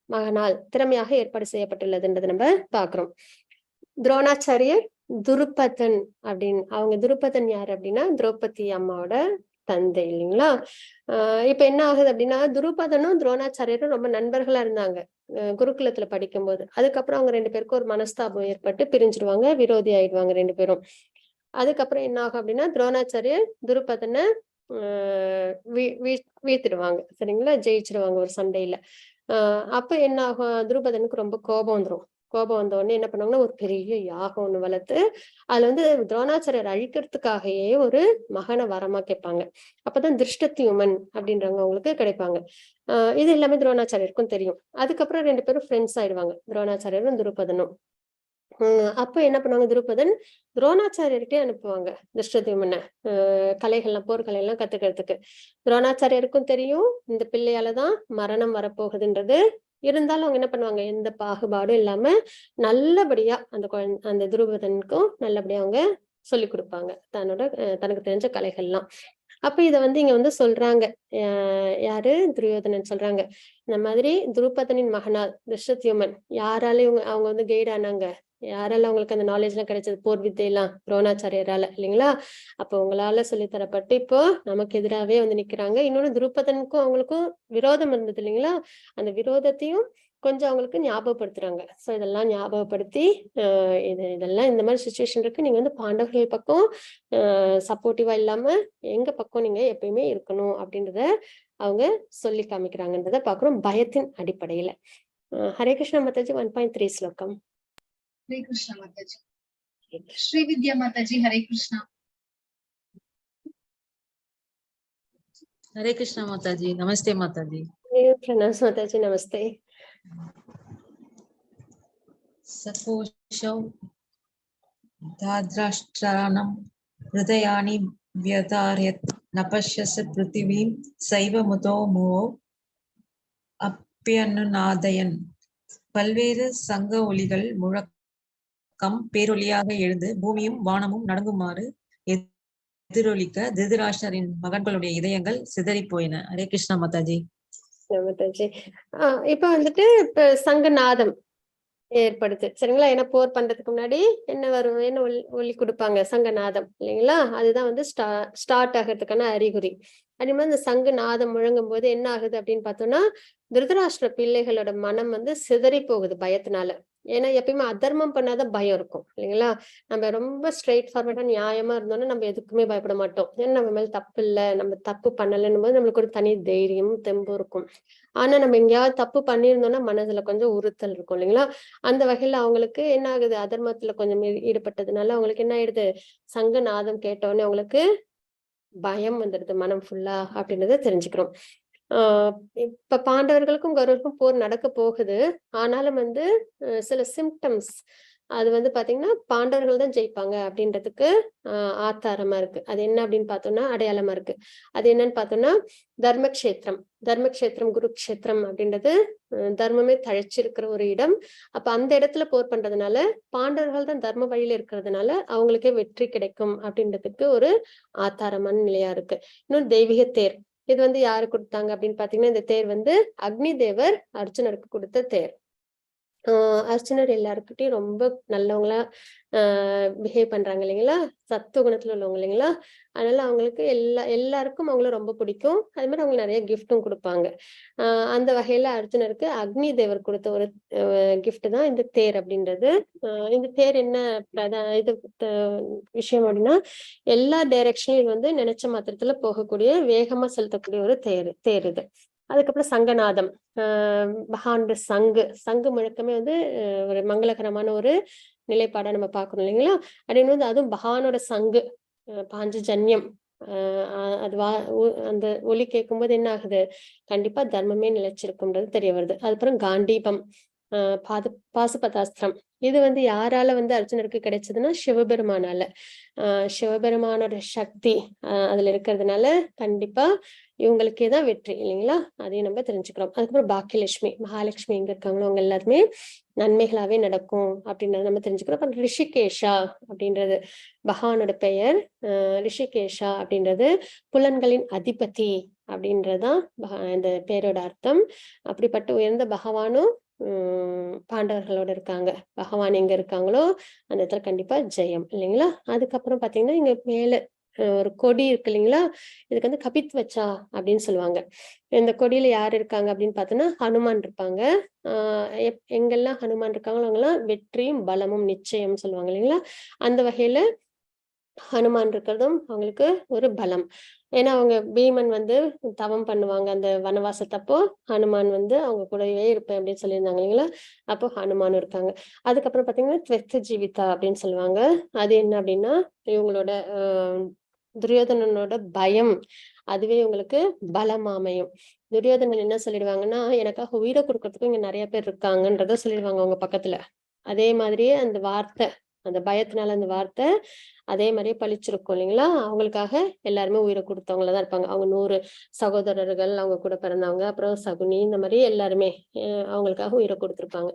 மகனால் திறமையாக ஏற்பாடு செய்யப்பட்டுள்ளதுன்றதை நம்ம பாக்குறோம். துரோணாச்சாரியர் துருபதன் அவங்க துருபதன் யாரு அப்படின்னா திரௌபதி அம்மாவோட தந்தை இல்லைங்களா. இப்ப என்ன ஆகுது அப்படின்னா, துருபதனும் துரோணாச்சாரியரும் ரொம்ப நண்பர்களா இருந்தாங்க குருகுலத்துல படிக்கும் போது. அதுக்கப்புறம் அவங்க 2 பேருக்கும் ஒரு மனஸ்தாபம் ஏற்பட்டு பிரிஞ்சிடுவாங்க, விரோதி ஆயிடுவாங்க 2 பேரும். அதுக்கப்புறம் என்ன ஆகும் அப்படின்னா, துரோணாச்சாரியர் துருபதனை வீழ்த்திடுவாங்க சரிங்களா, ஜெயிச்சிருவாங்க ஒரு சண்டையில. அப்ப என்ன ஆகும், துருபதனுக்கு ரொம்ப கோபம் வந்துடும். கோபம் வந்த உடனே என்ன பண்ணுவாங்கன்னா ஒரு பெரிய யாகம் ஒண்ணு வளர்த்து அதுல வந்து துரோணாச்சாரியர் அழிக்கிறதுக்காகவே ஒரு மகனை வரமா கேட்பாங்க. அப்பதான் திருஷ்டத்யுமன் அப்படின்றவங்க அவங்களுக்கு கிடைப்பாங்க. இது எல்லாமே துரோணாச்சாரியருக்கும் தெரியும். அதுக்கப்புறம் 2 பேரும் ஃப்ரெண்ட்ஸ் ஆயிடுவாங்க, துரோணாச்சாரியரும் துருபதனும். அப்ப என்ன பண்ணுவாங்க, துருபதன் துரோணாச்சாரியர்கிட்டே அனுப்புவாங்க திருஷ்டத்யுமனை கலைகள்லாம், போர்க்கலையெல்லாம் கத்துக்கிறதுக்கு. துரோணாச்சாரியருக்கும் தெரியும் இந்த பிள்ளையாலதான் மரணம் வரப்போகுதுன்றது. இருந்தாலும் அவங்க என்ன பண்ணுவாங்க, எந்த பாகுபாடும் இல்லாம நல்லபடியா அந்த துருபதனுக்கும் நல்லபடியா அவங்க சொல்லி கொடுப்பாங்க தனக்கு தெரிஞ்ச கலைகள்லாம். அப்ப இத வந்து இங்க வந்து சொல்றாங்க, யாரு துரியோதனன் சொல்றாங்க, இந்த மாதிரி துருபதனின் மகனால் திருஷ்டத்யுமன் யாராலையும் அவங்க வந்து கைட் ஆனாங்க, யாரால அவங்களுக்கு அந்த நாலேஜ் எல்லாம் கிடைச்சது, போர் வித்தையெல்லாம் துரோணாச்சாரியரால இல்லைங்களா. அப்ப உங்களால சொல்லி தரப்பட்டு இப்போ நமக்கு எதிராகவே வந்து நிக்கிறாங்க. இன்னொன்னு துருபதனுக்கும் அவங்களுக்கும் விரோதம் இருந்தது இல்லைங்களா, அந்த விரோதத்தையும் கொஞ்சம் அவங்களுக்கு ஞாபகப்படுத்துறாங்க. சோ இதெல்லாம் ஞாபகப்படுத்தி இதெல்லாம் இந்த மாதிரி சுச்சுவேஷன் இருக்கு, நீங்க வந்து பாண்டவர்கள் பக்கம் சப்போர்ட்டிவா இல்லாம எங்க பக்கம் நீங்க எப்பயுமே இருக்கணும் அப்படின்றத அவங்க சொல்லி காமிக்கிறாங்கன்றத பாக்குறோம் பயத்தின் அடிப்படையில. ஹரே கிருஷ்ணா மாதாஜி. 1.3 ஸ்லோகம். हरे कृष्णा माताजी. श्री विद्या माताजी, हरे कृष्णा. हरे कृष्णा माताजी. नमस्ते माताजी. प्रणाम माताजी. नमस्ते. सकोशौ दाद्राष्ट्राणं हृदयानि व्यधारयत् न पश्यस पृथिवीं सैव मुदो मुवो अप्यनुनादयन्. பல்வேறு சங்க ஒலிகள் முழக்கம் பேரொலியாக எழுந்து பூமியும் வானமும் நடுங்குமாறு எதிரொலிக்க திருதராஷ்டிரரின் மகன்களுடைய இதயங்கள் சிதறி போயின. ஹரே கிருஷ்ணா மாதாஜி. மாதாஜி. இப்ப வந்துட்டு இப்ப சங்கநாதம் ஏற்படுது சரிங்களா. ஏன்னா போர் பண்றதுக்கு முன்னாடி என்ன வரும், என்ன ஒலி கொடுப்பாங்க, சங்கநாதம் இல்லைங்களா. அதுதான் வந்து ஸ்டார்ட் ஆகிறதுக்கான அறிகுறி. அதே மாதிரி இந்த சங்கநாதம் முழங்கும் போது என்ன ஆகுது அப்படின்னு பார்த்தோம்னா, திருதராஷ்டிர பிள்ளைகளோட மனம் வந்து சிதறி போகுது பயத்தினால. ஏன்னா எப்பயுமே அதர்மம் பண்ணாதான் பயம் இருக்கும் இல்லைங்களா. நம்ம ரொம்ப ஸ்ட்ரெயிட் ஃபார்வர்டா நியாயமா இருந்தோம்னா நம்ம எதுக்குமே பயப்பட மாட்டோம். ஏன்னா நம்ம மேல தப்பு இல்லை, நம்ம தப்பு பண்ணலன்னும் போது நம்மளுக்கு ஒரு தனி தைரியம் தெம்பு இருக்கும். ஆனா நம்ம எங்கேயாவது தப்பு பண்ணியிருந்தோம்னா மனதுல கொஞ்சம் உறுத்தல் இருக்கும் இல்லைங்களா. அந்த வகையில அவங்களுக்கு என்ன ஆகுது, அதர்மத்துல கொஞ்சம் ஈடுபட்டதுனால அவங்களுக்கு என்ன ஆயிடுது, சங்கநாதம் கேட்டோடனே அவங்களுக்கு பயம் வந்துடுது மனம் ஃபுல்லா அப்படின்றத தெரிஞ்சுக்கிறோம். இப்ப பாண்டவர்களுக்கும் கௌரவருக்கும் போர் நடக்க போகுது. ஆனாலும் வந்து சில சிம்டம்ஸ் அது வந்து பாத்தீங்கன்னா பாண்டவர்கள் தான் ஜெயிப்பாங்க அப்படின்றதுக்கு ஆதாரமா இருக்கு. அது என்ன அப்படின்னு பார்த்தோம்னா அடையாளமா இருக்கு. அது என்னன்னு பார்த்தோம்னா தர்மக்ஷேத்திரம் குருக்ஷேத்திரம் அப்படின்றது தர்மமே தழைச்சிருக்கிற ஒரு இடம். அப்ப அந்த இடத்துல போர் பண்றதுனால பாண்டவர்கள் தான் தர்ம வழியில இருக்கிறதுனால அவங்களுக்கே வெற்றி கிடைக்கும் அப்படின்றதுக்கு ஒரு ஆதாரமான நிலையா இருக்கு. இன்னும் தெய்வீக தேர், இது வந்து யாரு கொடுத்தாங்க அப்படின்னு பாத்தீங்கன்னா, இந்த தேர் வந்து அக்னி தேவர் அர்ஜுனருக்கு கொடுத்த தேர். அர்ஜுனர் எல்லாருக்கிட்டையும் ரொம்ப நல்லவங்களா பிஹேவ் பண்றாங்க இல்லைங்களா, சத்துவ குணத்துல உள்ளவங்க இல்லைங்களா. அதனால அவங்களுக்கு எல்லாருக்கும் அவங்கள ரொம்ப பிடிக்கும். அதே மாதிரி அவங்க நிறைய கிஃப்டும் கொடுப்பாங்க. அந்த வகையில அர்ஜுனருக்கு அக்னி தேவர் கொடுத்த ஒரு கிஃப்ட் தான் இந்த தேர் அப்படின்றது. இந்த தேர் என்ன இது விஷயம் அப்படின்னா, எல்லா டைரக்ஷன்லயும் வந்து நினைச்ச மாத்திரத்துல போகக்கூடிய வேகமா செலுத்தக்கூடிய ஒரு தேர் இது. அதுக்கப்புறம் சங்கநாதம், பகவானோட சங்கு முழக்கமே வந்து ஒரு மங்களகரமான ஒரு நிலைப்பாடா நம்ம பார்க்கணும் இல்லைங்களா. அப்படின்னு வந்து அதுவும் பகவானோட சங்கு பாஞ்சஜன்யம் அது அந்த ஒலி கேட்கும்போது என்ன ஆகுது, கண்டிப்பா தர்மமே நிலைச்சிருக்கும்ன்றது தெரிய வருது. அதுக்கப்புறம் காண்டீபம், பாசுபதாஸ்திரம், இது வந்து யாரால வந்து அர்ஜுனருக்கு கிடைச்சதுன்னா சிவபெருமானால. சிவபெருமானோட சக்தி அதுல இருக்கிறதுனால கண்டிப்பா இவங்களுக்கே தான் வெற்றி இல்லைங்களா. அதையும் நம்ம தெரிஞ்சுக்கிறோம். அதுக்கப்புறம் பாக்கியலட்சுமி, மகாலட்சுமி எங்க இருக்காங்களோ அவங்க எல்லாருமே நன்மைகளாவே நடக்கும் அப்படின்றத நம்ம தெரிஞ்சுக்கிறோம். அப்புறம் ரிஷிகேஷா அப்படின்றது பகவானோட பெயர். ரிஷிகேஷா அப்படின்றது புலன்களின் அதிபதி அப்படின்றதுதான் இந்த பேரோட அர்த்தம். அப்படிப்பட்ட உயர்ந்த பகவானும் பாண்டவர்களோட இருக்காங்க. பகவான் எங்க இருக்காங்களோ அந்த இடத்துல கண்டிப்பா ஜெயம் இல்லைங்களா. அதுக்கப்புறம் பாத்தீங்கன்னா இங்க மேல ஒரு கொடி இருக்கு இல்லைங்களா, இதுக்கு வந்து கபித்வச்சா அப்படின்னு சொல்லுவாங்க. இந்த கொடியில யாரு இருக்காங்க அப்படின்னு பார்த்தோம்னா ஹனுமான் இருப்பாங்க. எங்கெல்லாம் ஹனுமான் இருக்காங்களோ அவங்கெல்லாம் வெற்றியும் பலமும் நிச்சயம் சொல்லுவாங்க இல்லைங்களா. அந்த வகையில ஹனுமான் இருக்கிறதும் அவங்களுக்கு ஒரு பலம். ஏன்னா அவங்க பீமன் வந்து தவம் பண்ணுவாங்க அந்த வனவாசத்தப்போ, ஹனுமான் வந்து அவங்க கூடவே இருப்பேன் அப்படின்னு சொல்லியிருந்தாங்க இல்லைங்களா? அப்போ ஹனுமான் இருக்காங்க. அதுக்கப்புறம் பாத்தீங்கன்னா த்வெத்த ஜீவிதா அப்படின்னு சொல்லுவாங்க. அது என்ன அப்படின்னா இவங்களோட துரியோதனனோட பயம் அதுவே உங்களுக்கு பலமா அமையும். துரியோதனன் என்ன சொல்லிடுவாங்கன்னா, எனக்காக உயிரை கொடுக்கறதுக்கும் இங்க நிறைய பேர் இருக்காங்கன்றத சொல்லிடுவாங்க அவங்க பக்கத்துல. அதே மாதிரியே அந்த வார்த்தை, அந்த பயத்தினால அந்த வார்த்தை அதே மாதிரியே பழிச்சிருக்கும் இல்லைங்களா? அவங்களுக்காக எல்லாருமே உயிரை கொடுத்தவங்களதான் இருப்பாங்க. அவங்க 100 சகோதரர்கள், அவங்க கூட பிறந்தவங்க, அப்புறம் சகுனி, இந்த மாதிரி எல்லாருமே அவங்களுக்காக உயிரை கொடுத்திருப்பாங்க.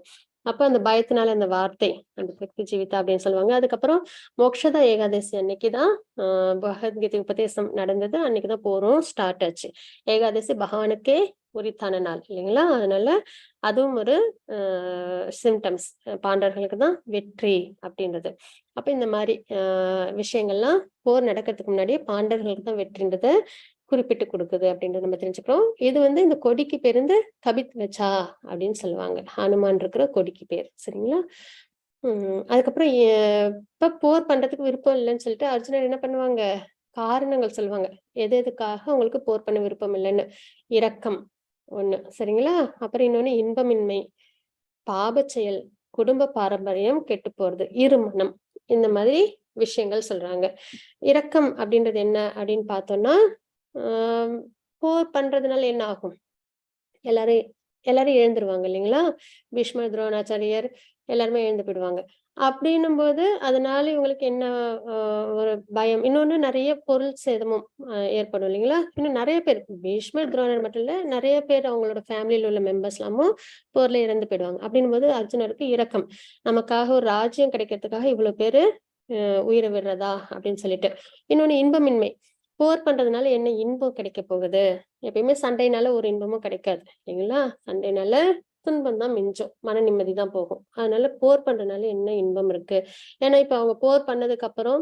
அப்ப அந்த பயத்தினால அந்த வார்த்தை, அந்த த்வெத்த ஜீவிதா அப்படின்னு சொல்லுவாங்க. அதுக்கப்புறம் மோக்ஷதா ஏகாதசி அன்னைக்குதான் பகவத்கீதை உபதேசம் நடந்தது. அன்னைக்குதான் போறோம் ஸ்டார்ட் ஆச்சு. ஏகாதசி பகவானுக்கே உரித்தான நாள் இல்லைங்களா? அதனால அதுவும் ஒரு சிம்டம்ஸ், பாண்டவர்களுக்கு தான் வெற்றி அப்படின்றது. அப்ப இந்த மாதிரி விஷயங்கள்லாம் போர் நடக்கிறதுக்கு முன்னாடியே பாண்டவர்களுக்கு தான் வெற்றின்றத குறிப்பிட்டு கொடுக்குது அப்படின்றத நம்ம தெரிஞ்சுக்கிறோம். இது வந்து இந்த கொடிக்கு பேர் வந்து கபித் வச்சா அப்படின்னு சொல்லுவாங்க. ஹனுமான் இருக்கிற கொடிக்கு பேர். சரிங்களா? அதுக்கப்புறம் இப்ப போர் பண்றதுக்கு விருப்பம் இல்லைன்னு சொல்லிட்டு அர்ஜுனர் என்ன பண்ணுவாங்க, காரணங்கள் சொல்லுவாங்க எதுக்காக உங்களுக்கு போர் பண்ண விருப்பம் இல்லைன்னு. இரக்கம் ஒண்ணு, சரிங்களா? அப்புறம் இன்னொன்னு இன்பமின்மை, பாப செயல், குடும்ப பாரம்பரியம் கெட்டு போறது, இருமனம், இந்த மாதிரி விஷயங்கள் சொல்றாங்க. இரக்கம் அப்படின்றது என்ன அப்படின்னு பார்த்தோம்னா, போர் பண்றதுனால என்ன ஆகும், எல்லாரும் எல்லாரும் எழுந்துருவாங்க இல்லைங்களா? பீஷ்மர், துரோணாச்சாரியர் எல்லாருமே எழுந்து போயிடுவாங்க. அப்படின்னும் போது அதனால இவங்களுக்கு என்ன ஒரு பயம், இன்னொன்னு நிறைய பொருள் சேதமும் ஏற்படும் இல்லைங்களா? இன்னும் நிறைய பேர், பீஷ்மர் துரோணர் மட்டும் இல்ல, நிறைய பேர் அவங்களோட ஃபேமிலியில உள்ள மெம்பர்ஸ் எல்லாமும் போர்ல இறந்து போயிடுவாங்க. அப்படின்னும் போது அர்ஜுனருக்கு இரக்கம், நமக்காக ஒரு ராஜ்யம் கிடைக்கிறதுக்காக இவ்வளவு பேரு உயிரை விடுறதா அப்படின்னு சொல்லிட்டு. இன்னொன்னு இன்பமின்மை, போர் பண்றதுனால என்ன இன்பம் கிடைக்க போகுது? எப்பயுமே சண்டைனால ஒரு இன்பமும் கிடைக்காது இல்லைங்களா? சண்டைனால துன்பம் தான் மிஞ்சும், மன நிம்மதி தான் போகும். அதனால போர் பண்றதுனால என்ன இன்பம் இருக்கு? ஏன்னா இப்ப அவங்க போர் பண்ணதுக்கு அப்புறம்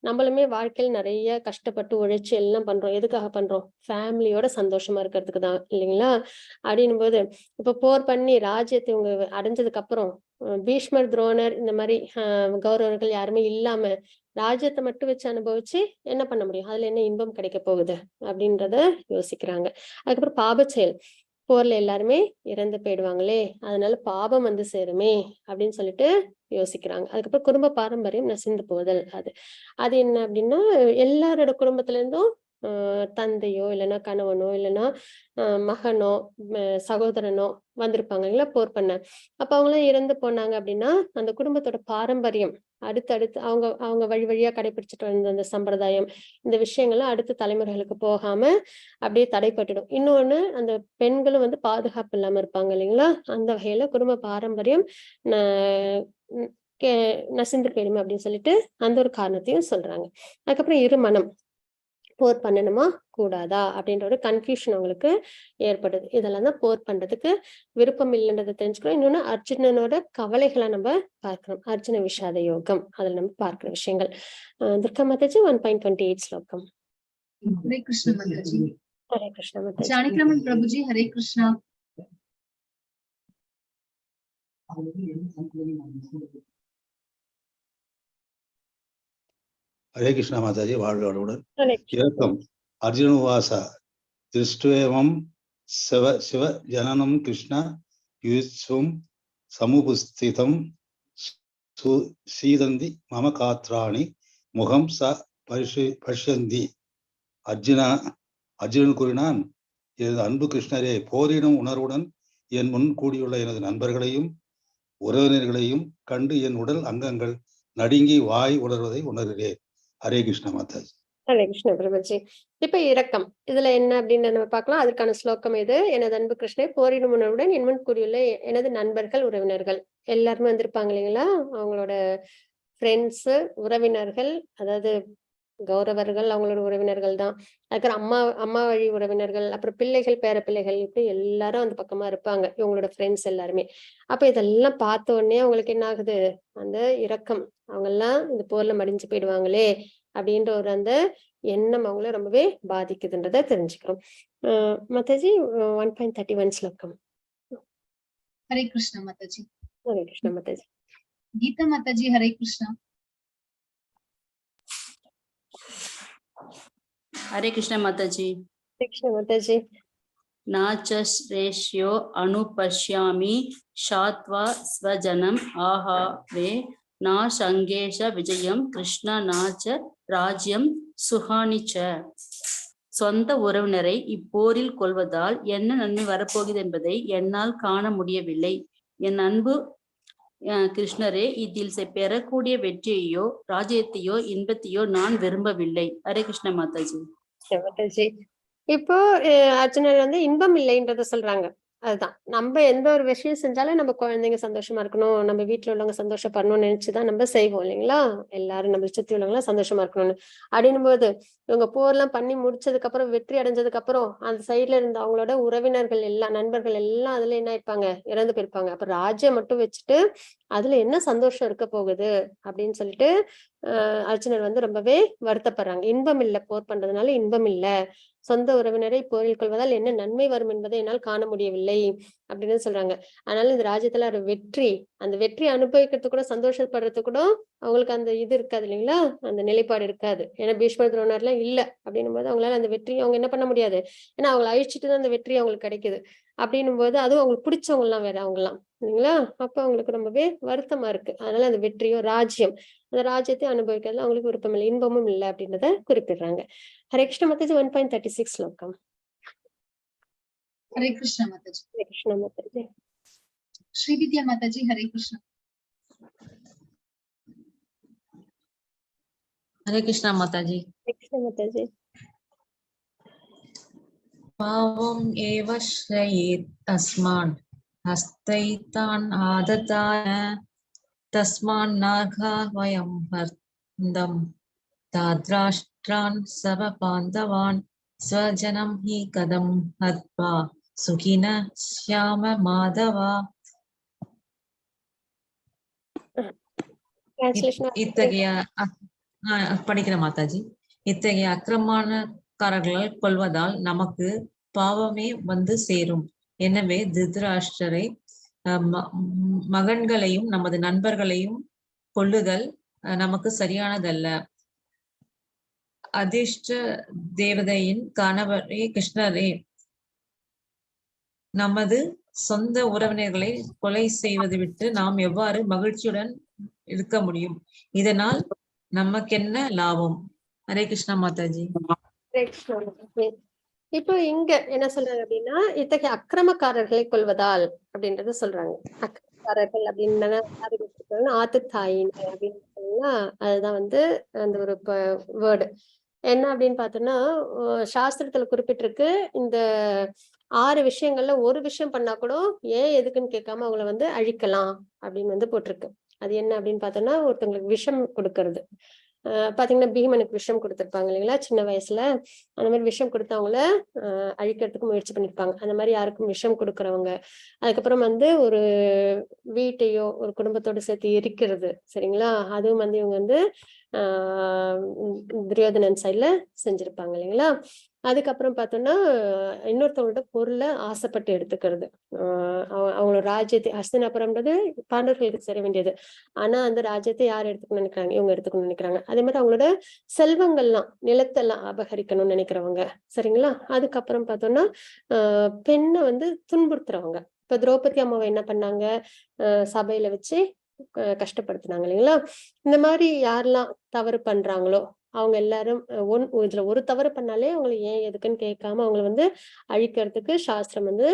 நம்மளுமே வாழ்க்கையில் நிறைய கஷ்டப்பட்டு உழைச்சு எல்லாம் பண்றோம். எதுக்காக பண்றோம்? ஃபேமிலியோட சந்தோஷமா இருக்கிறதுக்கு தான் இல்லைங்களா? அப்படின்னும் போது இப்ப போர் பண்ணி ராஜ்யத்தை இவங்க அடைஞ்சதுக்கு அப்புறம் பீஷ்மர், துரோணர் இந்த மாதிரி கௌரவர்கள் யாருமே இல்லாம ராஜ்யத்தை மட்டும் வச்சு அனுபவிச்சு என்ன பண்ண முடியும்? அதுல என்ன இன்பம் கிடைக்க போகுது அப்படின்றத யோசிக்கிறாங்க. அதுக்கப்புறம் பாப செயல், போர்ல எல்லாருமே இறந்து போயிடுவாங்களே, அதனால பாபம் வந்து சேருமே அப்படின்னு சொல்லிட்டு யோசிக்கிறாங்க. அதுக்கப்புறம் குடும்ப பாரம்பரியம் நசிந்து போதல், அது என்ன அப்படின்னா எல்லாரோட குடும்பத்துல இருந்தும் தந்தையோ இல்லைன்னா கணவனோ இல்லைன்னா மகனோ சகோதரனோ வந்திருப்பாங்க இல்லைங்களா போர் பண்ண. அப்ப அவங்களாம் இறந்து போனாங்க அப்படின்னா அந்த குடும்பத்தோட பாரம்பரியம் அடுத்தடுத்து அவங்க அவங்க வழி வழியா கடைபிடிச்சிட்டு வந்த அந்த சம்பிரதாயம், இந்த விஷயங்கள்லாம் அடுத்த தலைமுறைகளுக்கு போகாம அப்படியே தடைப்பட்டுடும். இன்னொன்னு அந்த பெண்களும் வந்து பாதுகாப்பு இல்லாம இருப்பாங்க இல்லைங்களா? அந்த வகையில குடும்ப பாரம்பரியம் நசிந்து போயிடுமே அப்படின்னு சொல்லிட்டு அந்த ஒரு காரணத்தையும் சொல்றாங்க. அதுக்கப்புறம் இருமனம், போர் பண்ணணுமா கூடாதா அப்படின்ற ஒரு கன்ஃபியூஷன் அவங்களுக்கு ஏற்படுது. இதெல்லாம் தான் போர் பண்றதுக்கு விருப்பம் இல்லைன்றதை தெரிஞ்சுக்கிறோம். இன்னொன்னு அர்ஜுனனோட கவலைகளை நம்ம பார்க்கிறோம். அர்ஜுன விஷாத யோகம் அதுல நம்ம பார்க்கிற விஷயங்கள். துர்கா மாதாஜி 1.28 ஸ்லோகம். हरे कृष्ण माताजी। हरे कृष्ण माताजी। जानकीरमण प्रभु जी हरे कृष्णा। ஹரே கிருஷ்ணா மாதாஜி, வாழ்க வளமுடன். हरे कृष्ण। இரக்கம். அர்ஜுனவாச திருஷ்டுவேவம் சிவ ஜனனம் கிருஷ்ண யுத்ஸ்வம் சமுபஸ்திதம் சீதந்தி மம காத்ராணி முகம் ச பஷ்யந்தி. அர்ஜுனன் கூறினான், எனது அன்பு கிருஷ்ணரே, போரிடும் உணர்வுடன் என் முன் கூடியுள்ள எனது நண்பர்களையும் உறவினர்களையும் கண்டு என் உடல் அங்கங்கள் நடுங்கி வாய் உணர்வதை உணர்கிறேன். ஹரே கிருஷ்ண மாதாஜி. ஹரே கிருஷ்ண பிரபுஜி. இப்ப இரக்கம் இதுல என்ன அப்படின்னு நம்ம பார்க்கலாம். அதற்கான ஸ்லோகம் இது. எனது அன்பு கிருஷ்ணே, போரிடும் உணர்வுடன் என் முன் கூடியுள்ள எனது நண்பர்கள் உறவினர்கள் எல்லாருமே வந்திருப்பாங்க இல்லைங்களா? அவங்களோட ஃப்ரெண்ட்ஸ் உறவினர்கள், அதாவது கௌரவர்கள் அவங்களோட உறவினர்கள் தான். அதுக்கப்புறம் அம்மா வழி உறவினர்கள், அப்புறம் பிள்ளைகள், பேர பிள்ளைகள், இப்படி எல்லாரும் அந்த பக்கமா இருப்பாங்க இவங்களோட ஃப்ரெண்ட்ஸ் எல்லாருமே. அப்ப இதெல்லாம் பார்த்த உடனே அவங்களுக்கு என்ன ஆகுது, அந்த இரக்கம், அவங்க எல்லாம் இந்த போர்ல மடிஞ்சு போயிடுவாங்களே அப்படின்ற ஒரு அந்த எண்ணம் அவங்கள ரொம்பவே பாதிக்குதுன்றத தெரிஞ்சுக்கிறோம். மாதாஜி 1.31 ஸ்லோகம். हरे कृष्ण माताजी। हरे कृष्ण माताजी। गीता माताजी हरे Krishna. Hare Krishna Mataji. Krishna Mataji. Na cha shreshyo anupashyami shatva svajanam aha ve na shangesha vijayam Krishna na cha rajyam suhanicha. சொந்த உறவினரை இப்போரில் கொள்வதால் என்ன நன்மை வரப்போகிறது என்பதை என்னால் காண முடியவில்லை. என் அன்பு கிருஷ்ணரே, இதில் பெறக்கூடிய வெற்றியையோ ராஜ்யத்தையோ இன்பத்தையோ நான் விரும்பவில்லை. ஹரே கிருஷ்ண மாதாஜி. மாதாஜி, இப்போ அர்ஜுனர் வந்து இன்பம் இல்லைன்றத சொல்றாங்க. அதுதான், நம்ம எந்த ஒரு விஷயம் செஞ்சாலும் நம்ம குழந்தைங்க சந்தோஷமா இருக்கணும், நம்ம வீட்டுல உள்ளவங்க சந்தோஷப்படணும்னு நினைச்சுதான் நம்ம செய்வோம் இல்லைங்களா? எல்லாரும் நம்ம சுத்தி உள்ளவங்க சந்தோஷமா இருக்கணும்னு. அப்படின்னும் போது இவங்க போர்லாம் பண்ணி முடிச்சதுக்கு அப்புறம், வெற்றி அடைஞ்சதுக்கு அப்புறம் அந்த சைட்ல இருந்த அவங்களோட உறவினர்கள் எல்லாம், நண்பர்கள் எல்லாம் அதுல என்ன ஆயிருப்பாங்க, இறந்து போயிருப்பாங்க. அப்ப ராஜ்யம் மட்டும் வச்சுட்டு அதுல என்ன சந்தோஷம் இருக்க போகுது அப்படின்னு சொல்லிட்டு அர்ஜுனர் வந்து ரொம்பவே வருத்தப்படுறாங்க. இன்பம் இல்லை, போர் பண்றதுனால இன்பம் இல்லை, சொந்த உறவினரை போரில் கொள்வதால் என்ன நன்மை வரும் என்பதை என்னால் காண முடியவில்லை அப்படின்னு சொல்றாங்க. அதனால இந்த ராஜ்யத்துல ஒரு வெற்றி, அந்த வெற்றி அனுபவிக்கிறது கூட, சந்தோஷப்படுறது கூட அவங்களுக்கு அந்த இது இருக்காது இல்லைங்களா? அந்த நிலைப்பாடு இருக்காது. ஏன்னா பீஷ்மர் துரோணர்லாம் இல்ல அப்படின்னும் போது அவங்களால அந்த வெற்றி அவங்க என்ன பண்ண முடியாது. ஏன்னா அவங்களை அழிச்சிட்டு தான் அந்த வெற்றி அவங்களுக்கு கிடைக்குது. அப்படின்னும் போது அதுவும் அவங்களுக்கு பிடிச்சவங்க எல்லாம் வேற அவங்கலாம் இல்லைங்களா? அப்ப அவங்களுக்கு ரொம்பவே வருத்தமா இருக்கு. அதனால அந்த வெற்றியோ ராஜ்யம், அந்த ராஜ்யத்தை அனுபவிக்கிறதுல அவங்களுக்கு விருப்பம் இல்லை, இன்பமும் இல்லை அப்படின்றத குறிப்பிடுறாங்க. ஹரே கிருஷ்ண மாதாஜி. 1.36 ஸ்லோகம். ஹரே கிருஷ்ண மாதாஜி. ஹரே கிருஷ்ண மாதாஜி. ஸ்ரீவித்யா மாதாஜி. ஹரே கிருஷ்ண. ஹரே கிருஷ்ணா மாதாஜி. ஹரே கிருஷ்ண மாதாஜி. பாவம் ஏவ ஸ்ரயேத் தஸ்மான் ஹஸ்தைதான் ஆததான தஸ்மான் நாகா வயம் வர்ந்தம் தாத்ராஷ்ட்ரான் சவ பாந்தவான் ஸ்வஜனம் ஹி கதம் ஹத்வா சுகின ஷ்யாம மாதவா. இத்தகைய படிக்கிற மாதாஜி, இத்தகைய அக்கிரமணக்காரர்கள் கொள்வதால் நமக்கு பாவமே வந்து சேரும். எனவே திருதராஷ்டிரரை மகன்களையும் நமது நண்பர்களையும் கொல்லுதல் நமக்கு சரியானதல்ல. அதிர்ஷ்ட தேவதையின் கணவரே கிருஷ்ணரே, நமது சொந்த உறவினர்களை கொலை செய்வது விட்டு நாம் எவ்வாறு மகிழ்ச்சியுடன் இருக்க முடியும்? இதனால் நமக்கென்ன லாபம்? ஹரே கிருஷ்ணா மாதாஜி. ஹரே கிருஷ்ணா மாதாஜி. இப்போ இங்க என்ன சொல்றாங்க அப்படின்னா, இத்தகைய அக்கிரமக்காரர்களை கொள்வதால் அப்படின்றத சொல்றாங்க. அக்கிரமக்காரர்கள் அப்படின்னு ஆத்து தாயின் அப்படின்னு அதுதான் வந்து அந்த ஒரு வேர்டு என்ன அப்படின்னு பார்த்தோம்னா, சாஸ்திரத்துல குறிப்பிட்டிருக்கு, இந்த 6 விஷயங்கள்ல ஒரு விஷயம் பண்ணா கூட ஏன் எதுக்குன்னு கேட்காம அவங்கள வந்து அழிக்கலாம் அப்படின்னு வந்து போட்டிருக்கு. அது என்ன அப்படின்னு பார்த்தோம்னா, ஒருத்தவங்களுக்கு விஷம் கொடுக்கறது. பாத்தீங்கன்னா பீமனுக்கு விஷம் கொடுத்திருப்பாங்க இல்லைங்களா சின்ன வயசுல, அந்த மாதிரி விஷம் கொடுத்து அவங்கள அழிக்கிறதுக்கு முயற்சி பண்ணிருப்பாங்க. அந்த மாதிரி யாருக்கும் விஷம் கொடுக்கறவங்க, அதுக்கப்புறம் வந்து ஒரு வீட்டையோ ஒரு குடும்பத்தோட சேர்த்து எரிக்கிறது, சரிங்களா? அதுவும் வந்து இவங்க வந்து துரியோதனன் சைட்ல செஞ்சிருப்பாங்க இல்லைங்களா? அதுக்கப்புறம் பார்த்தோம்னா இன்னொருத்தவங்களோட பொருளை ஆசைப்பட்டு எடுத்துக்கிறது, அவங்களோட ராஜ்யத்தை, ஹஸ்தினாபுரம்ன்றது பாண்டவர்களுக்கு சேர வேண்டியது, ஆனா அந்த ராஜ்யத்தை யார் எடுத்துக்கணும்னு நினைக்கிறாங்க, இவங்க எடுத்துக்கணும்னு நினைக்கிறாங்க. அதே மாதிரி அவங்களோட செல்வங்கள்லாம், நிலத்தெல்லாம் அபகரிக்கணும்னு நினைக்கிறவங்க, சரிங்களா? அதுக்கப்புறம் பார்த்தோம்னா பெண்ணை வந்து துன்புறுத்துறவங்க. இப்ப திரௌபதி அம்மாவை என்ன பண்ணாங்க, சபையில வச்சு கஷ்டப்படுத்தினாங்க இல்லைங்களா? இந்த மாதிரி யாரெல்லாம் தவறு பண்றாங்களோ அவங்க எல்லாரும் இதுல ஒரு தவறு பண்ணாலே அவங்களை ஏன் எதுக்குன்னு கேட்காம அவங்களை வந்து அழிக்கிறதுக்கு சாஸ்திரம் வந்து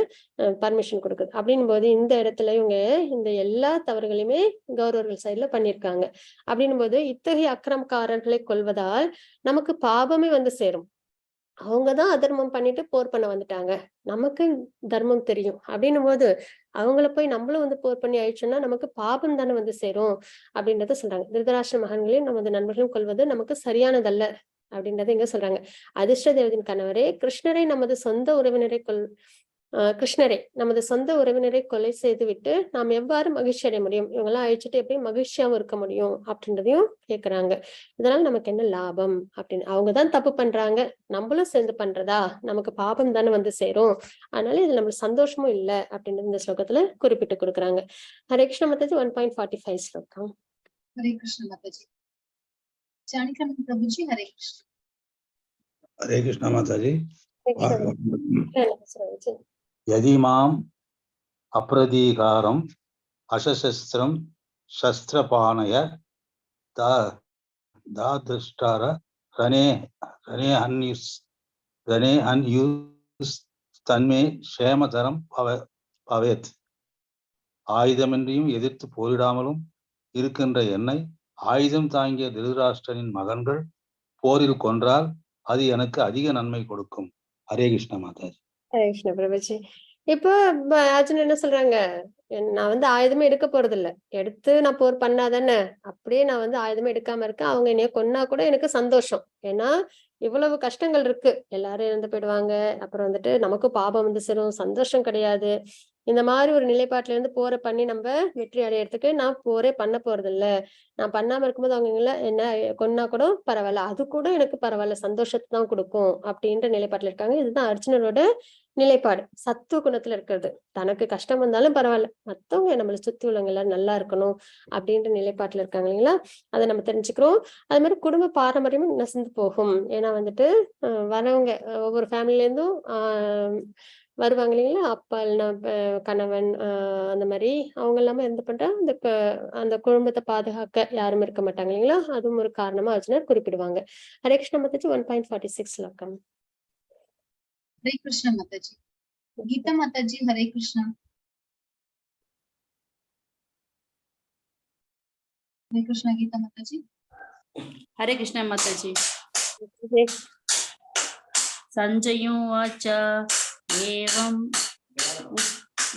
பர்மிஷன் கொடுக்குது. அப்படின்னும் போது இந்த இடத்துல இவங்க இந்த எல்லா தவறுகளையுமே கௌரவர்கள் சைட்ல பண்ணியிருக்காங்க. அப்படின்னும் போது இத்தகைய அக்கிரமக்காரர்களை கொல்வதால் நமக்கு பாபமே வந்து சேரும். அவங்கதான் அதர்மம் பண்ணிட்டு போர் பண்ண வந்துட்டாங்க, நமக்கு தர்மம் தெரியும் அப்படின்னும் போது அவங்கள போய் நம்மளும் வந்து போர் பண்ணி ஆயிடுச்சோம்னா நமக்கு பாபம் தானே வந்து சேரும் அப்படின்றத சொல்றாங்க. திருதராஷ்டிர மகன்களையும் நமது நண்பர்களும் கொள்வது நமக்கு சரியானதல்ல அப்படின்றத இங்க சொல்றாங்க. அதிர்ஷ்ட தேவதின் கணவரே கிருஷ்ணரை நமது சொந்த உறவினரை கிருஷ்ணரை நமது சொந்த உறவினரை கொலை செய்து விட்டு நாம் எவ்வாறு மகிழ்ச்சி அடைய முடியும்? இவங்கெல்லாம் அழிச்சுட்டு எப்படி மகிழ்ச்சியாவும் இருக்க முடியும் அப்படின்றதையும் கேட்கிறாங்க. இதனால நமக்கு என்ன லாபம் அப்படின்னு, அவங்கதான் தப்பு பண்றாங்க, நம்மளும் சேர்ந்து பண்றதா, நமக்கு பாபம் தானே வந்து சேரும், அதனால இதுல நம்மளுக்கு சந்தோஷமும் இல்லை அப்படின்றது இந்த ஸ்லோகத்துல குறிப்பிட்டு கொடுக்குறாங்க. ஹரே கிருஷ்ண மாதாஜி. 1.45 ஸ்லோகம். ஹரே கிருஷ்ண மாதாஜி. ஜானகி பிரபுஜி. ஹரே கிருஷ்ண. ஹரே கிருஷ்ணா மாதாஜி. கிருஷ்ணா. யதிமாம் அப்ரதீகாரம் அசசஸ்திரம் சஸ்திரபாணய தாதிஷ்டார ரனே அன்யூஸ் தன்மே க்ஷேமதரம் பவேத். ஆயுதமின்றியும் எதிர்த்து போரிடாமலும் இருக்கின்ற என்னை ஆயுதம் தாங்கிய திருதராஷ்டிரனின் மகன்கள் போரில் கொன்றால் அது எனக்கு அதிக நன்மை கொடுக்கும். ஹரே கிருஷ்ண மாதாஜி. ஹரே கிருஷ்ண பிரபுஜி. இப்போ அர்ஜுன் என்ன சொல்றாங்க, நான் வந்து ஆயுதமே எடுக்க போறது இல்ல, எடுத்து நான் போர் பண்ணாதானே, அப்படியே நான் வந்து ஆயுதமே எடுக்காம இருக்கேன், அவங்க என்னைய கொன்னா கூட எனக்கு சந்தோஷம். ஏன்னா இவ்வளவு கஷ்டங்கள் இருக்கு, எல்லாரும் இறந்து போயிடுவாங்க, அப்புறம் வந்துட்டு நமக்கு பாபம் வந்து சேரும், சந்தோஷம் கிடையாது. இந்த மாதிரி ஒரு நிலைப்பாட்டுல இருந்து போரை பண்ணி நம்ம வெற்றி அடையறதுக்கு நான் போரே பண்ண போறது இல்ல. நான் பண்ணாம இருக்கும்போது அவங்க என்ன கொன்னா கூட பரவாயில்ல, அது கூட எனக்கு பரவாயில்ல, சந்தோஷத்தை தான் கொடுக்கும் அப்படின்ற நிலைப்பாட்டுல இருக்காங்க. இதுதான் அர்ஜுனரோட நிலைப்பாடு, சத்துவ குணத்துல இருக்கிறது. தனக்கு கஷ்டம் வந்தாலும் பரவாயில்ல, மத்தவங்க நம்மளை சுத்தி உள்ளவங்க எல்லாரும் நல்லா இருக்கணும் அப்படின்ற நிலைப்பாட்டுல இருக்காங்க இல்லைங்களா. அதை நம்ம தெரிஞ்சுக்கிறோம். அது மாதிரி குடும்ப பாரம்பரியமும் நசிந்து போகும். ஏன்னா வந்துட்டு வரவங்க ஒவ்வொரு ஃபேமிலில இருந்தும் வருவாங்க இல்லைங்களா, அப்பா இல்லைன்னா கணவன், அந்த மாதிரி அவங்க எல்லாமே எந்த பண்றா அந்த குடும்பத்தை பாதுகாக்க யாரும் இருக்க மாட்டாங்க இல்லைங்களா. அதுவும் ஒரு காரணமா அர்ஜுனர் குறிப்பிடுவாங்க. ஹரே கிருஷ்ண மாதாஜி. 1.46 ஸ்லோகம். ஹரே கிருஷ்ண மாதாஜி. கீதா மாதாஜி. ஹரே கிருஷ்ணா. ஹரே கிருஷ்ணா. கீதா மாதாஜி. ஹரே கிருஷ்ண மாதாஜி. சஞ்சயுவாச்ச ஏவம்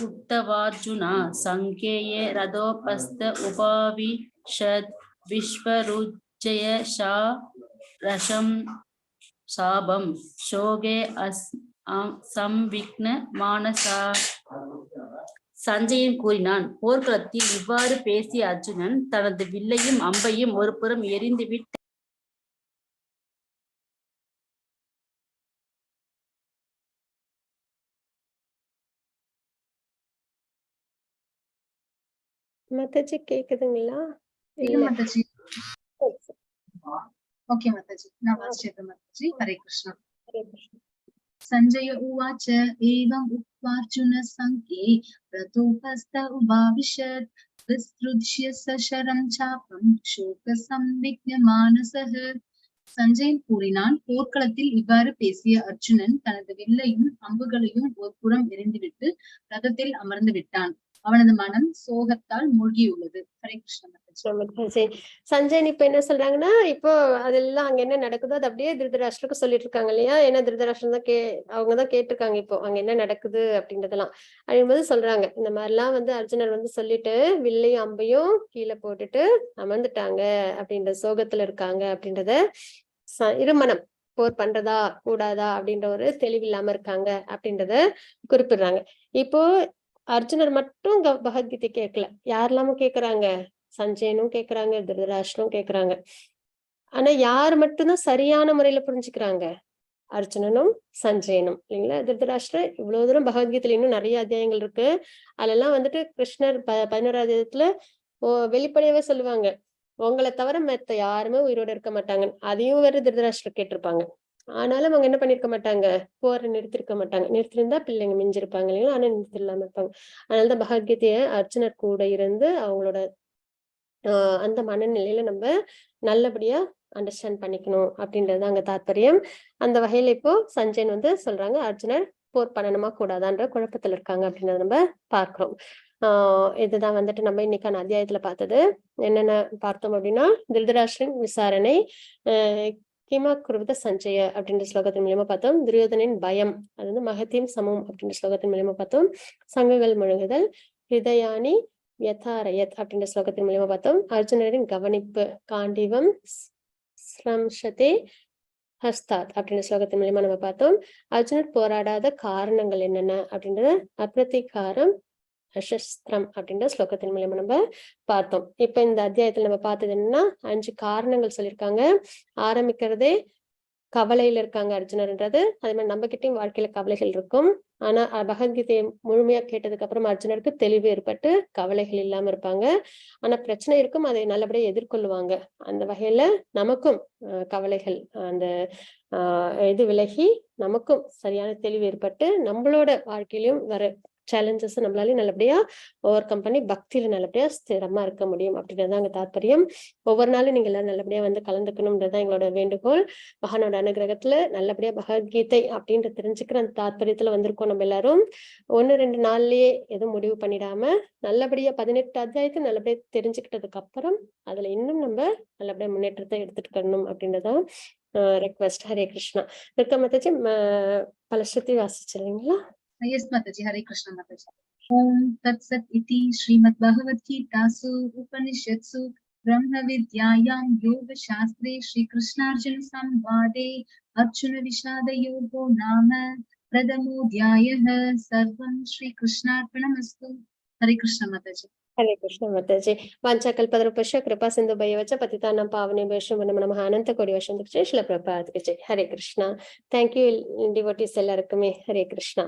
உக்தவார்ஜுனா சங்கேயே ரதோபஸ்த உபாவிஷத் விஸ்வருஜ்ஜய ரசம் சாபம் சோகே சம்விக்ன மானசா. சஞ்சயன் கூறினான், போர்க்களத்தில் இவ்வாறு பேசிய அர்ஜுனன் தனது வில்லையும் அம்பையும் ஒரு புறம் எரிந்துவிட்டு மாதாஜி கேக்குதுங்களா? இல்ல மாதாஜி. ஓகே மாதாஜி, நான் வாசிச்சேன் மாதாஜி. ஹரே கிருஷ்ணா. சஞ்சய உவாச்ச ஏவம் உக்த்வார்ஜுன சங்கே ரதோபஸ்த உபாவிஷத் விஸ்ருத்ய சரம் சாபம் சோக சம்விக்ன மானசஹ. சஞ்சயன் கூறினான், போர்க்களத்தில் இவ்வாறு பேசிய அர்ஜுனன் தனது வில்லையும் அம்புகளையும் ஒரு புறம் எறிந்துவிட்டு ரதத்தில் அமர்ந்து விட்டான். அவனது மனம் சோகத்தால் மூழ்கியுள்ளது. ஹரே கிருஷ்ண. சஞ்சயன் இப்ப என்ன சொல்றாங்கன்னா, இப்போ அதெல்லாம் அங்க என்ன நடக்குதோ அது அப்படியே திருதராஷ்டிரக்கு சொல்லிட்டு இருக்காங்க இல்லையா. ஏன்னா திருதராஷ்டிரம் தான் அவங்கதான் கேட்டிருக்காங்க இப்போ அங்க என்ன நடக்குது அப்படின்றதெல்லாம். அப்படிங்கும்போது சொல்றாங்க, இந்த மாதிரிலாம் வந்து அர்ஜுனர் வந்து சொல்லிட்டு வில்லையும் அம்பையும் கீழே போட்டுட்டு அமர்ந்துட்டாங்க அப்படின்ற சோகத்துல இருக்காங்க அப்படின்றத, இருமனம் போர் பண்றதா கூடாதா அப்படின்ற ஒரு தெளிவில்லாம இருக்காங்க அப்படின்றத குறிப்பிடுறாங்க. இப்போ அர்ஜுனர் மட்டும் பகவத்கீதை கேட்கல, யாரெல்லாமும் கேக்குறாங்க, சஞ்சயனும் கேக்குறாங்க, திருதராஷ்டிரம் கேக்குறாங்க. ஆனா யார் மட்டும்தான் சரியான முறையில புரிஞ்சுக்கிறாங்க? அர்ஜுனனும் சஞ்சயனும் இல்லைங்களா. திருதராஷ்டிரர் இவ்வளவு தூரம் பகவத்கீதையில இன்னும் நிறைய அத்தியாயங்கள் இருக்கு, அதெல்லாம் வந்துட்டு கிருஷ்ணர் 11ஆவது அத்தியாயத்துல வெளிப்படையாவே சொல்லுவாங்க, உங்களை தவிர மத்த யாருமே உயிரோட இருக்க மாட்டாங்க. அதையும் வேற திருதராஷ்டிரர் கேட்டிருப்பாங்க. ஆனாலும் அவங்க என்ன பண்ணிருக்க மாட்டாங்க, போரை நிறுத்திருக்க மாட்டாங்க. நிறுத்திருந்தா பிள்ளைங்க மிஞ்சிருப்பாங்க இல்லைங்களா, ஆனா நிறுத்திடலாம இருப்பாங்க. அதனாலதான் பகவத்கீதைய அர்ஜுனர் கூட இருந்து அவங்களோட அந்த மனநிலையில நம்ம நல்லபடியா அண்டர்ஸ்டாண்ட் பண்ணிக்கணும் அப்படின்றது அங்க தாற்பயம். அந்த வகையில இப்போ சஞ்சயன் வந்து சொல்றாங்க, அர்ஜுனர் போர் பண்ணணுமா கூடாதான்ற குழப்பத்துல இருக்காங்க அப்படின்றத நம்ம பார்க்கிறோம். இதுதான் வந்துட்டு நம்ம இன்னைக்கான அத்தியாயத்துல பார்த்தது. என்னென்ன பார்த்தோம் அப்படின்னா, திருதராஷ்டிரன் விசாரணை, கிமா குருவித சஞ்சய அப்படின்ற ஸ்லோகத்தின் மூலியமா பார்த்தோம். துரியோதனின் பயம், அது வந்து மகத்தியம் சமம் அப்படின்ற ஸ்லோகத்தின் மூலியமா பார்த்தோம். சங்கங்கள் முழுகுதல், ஹிருதயானி யதாரயத் அப்படின்ற ஸ்லோகத்தின் மூலியமா பார்த்தோம். அர்ஜுனரின் கவனிப்பு, காண்டிவம் ஸ்ரம்ஷதே ஹஸ்தாத் அப்படின்ற ஸ்லோகத்தின் மூலியமா நம்ம பார்த்தோம். அர்ஜுனர் போராடாத காரணங்கள் என்னென்ன அப்படின்றத அப்ரதிகாரம் அசஸ்திரம் அப்படின்ற ஸ்லோகத்தின் மூலியமா நம்ம பார்த்தோம். இப்ப இந்த அத்தியாயத்துல நம்ம பார்த்தது என்னன்னா, 5 காரணங்கள் சொல்லியிருக்காங்க. ஆரம்பிக்கிறதே கவலையில இருக்காங்க அர்ஜுனர்ன்றது. அதே மாதிரி நம்ம கிட்டயும் வாழ்க்கையில கவலைகள் இருக்கும். ஆனா பகவத்கீதையை முழுமையா கேட்டதுக்கு அப்புறம் அர்ஜுனருக்கு தெளிவு ஏற்பட்டு கவலைகள் இல்லாம இருப்பாங்க. ஆனா பிரச்சனை இருக்கும், அதை நல்லபடியா எதிர்கொள்ளுவாங்க. அந்த வகையில நமக்கும் கவலைகள் அந்த இது விலகி நமக்கும் சரியான தெளிவு ஏற்பட்டு நம்மளோட வாழ்க்கையிலும் வர சேலஞ்சஸ் நம்மளாலையும் நல்லபடியா ஓவர் கம் பண்ணி பக்தியில நல்லபடியா ஸ்திரமா இருக்க முடியும் அப்படின்றதுதான் அங்க தாற்பயம். ஒவ்வொரு நாளும் நீங்க எல்லாம் நல்லபடியா வந்து கலந்துக்கணும்ன்றதுதான் எங்களோட வேண்டுகோள். மகானோட அனுகிரகத்துல நல்லபடியா பகவத்கீதை அப்படின்ற தெரிஞ்சுக்கிற அந்த தாற்பயத்துல வந்திருக்கோம் நம்ம எல்லாரும். 1-2 நாள்லயே எதுவும் முடிவு பண்ணிடாம நல்லபடியா 18 அத்தியாயத்தை நல்லபடியா தெரிஞ்சுக்கிட்டதுக்கு அப்புறம் அதுல இன்னும் நம்ம நல்லபடியா முன்னேற்றத்தை எடுத்துட்டு வரணும் அப்படின்றதான் ரெக்வெஸ்ட். ஹரே கிருஷ்ணா. துர்கா மாதாஜி பலஸ்ருதி வாசிச்சிருங்களா? Yes, Mataji. Hare Krishna, Mataji. Om Tat Sat Iti Srimad Bhagavad Gitasu Upanishatsu Brahma Vidyayam Yoga Shastre Shri Krishna Arjuna Samvade Arjuna Vishada Yogo Nama Pradamo Dhyayah Sarvam Shri Krishna Arpanamastu. Hare Krishna, Mataji. हरे कृष्ण माताजी. वांछाकल्पतरुभ्यश्च कृपा सिन्धुभ्यश्च पतितानां पावनेभ्यो नमो नमः. अनंत कोटि वर्षं शिला प्रभात. हरे Krishna. Thank you devotees எல்லாருக்குமே. हरे कृष्णा.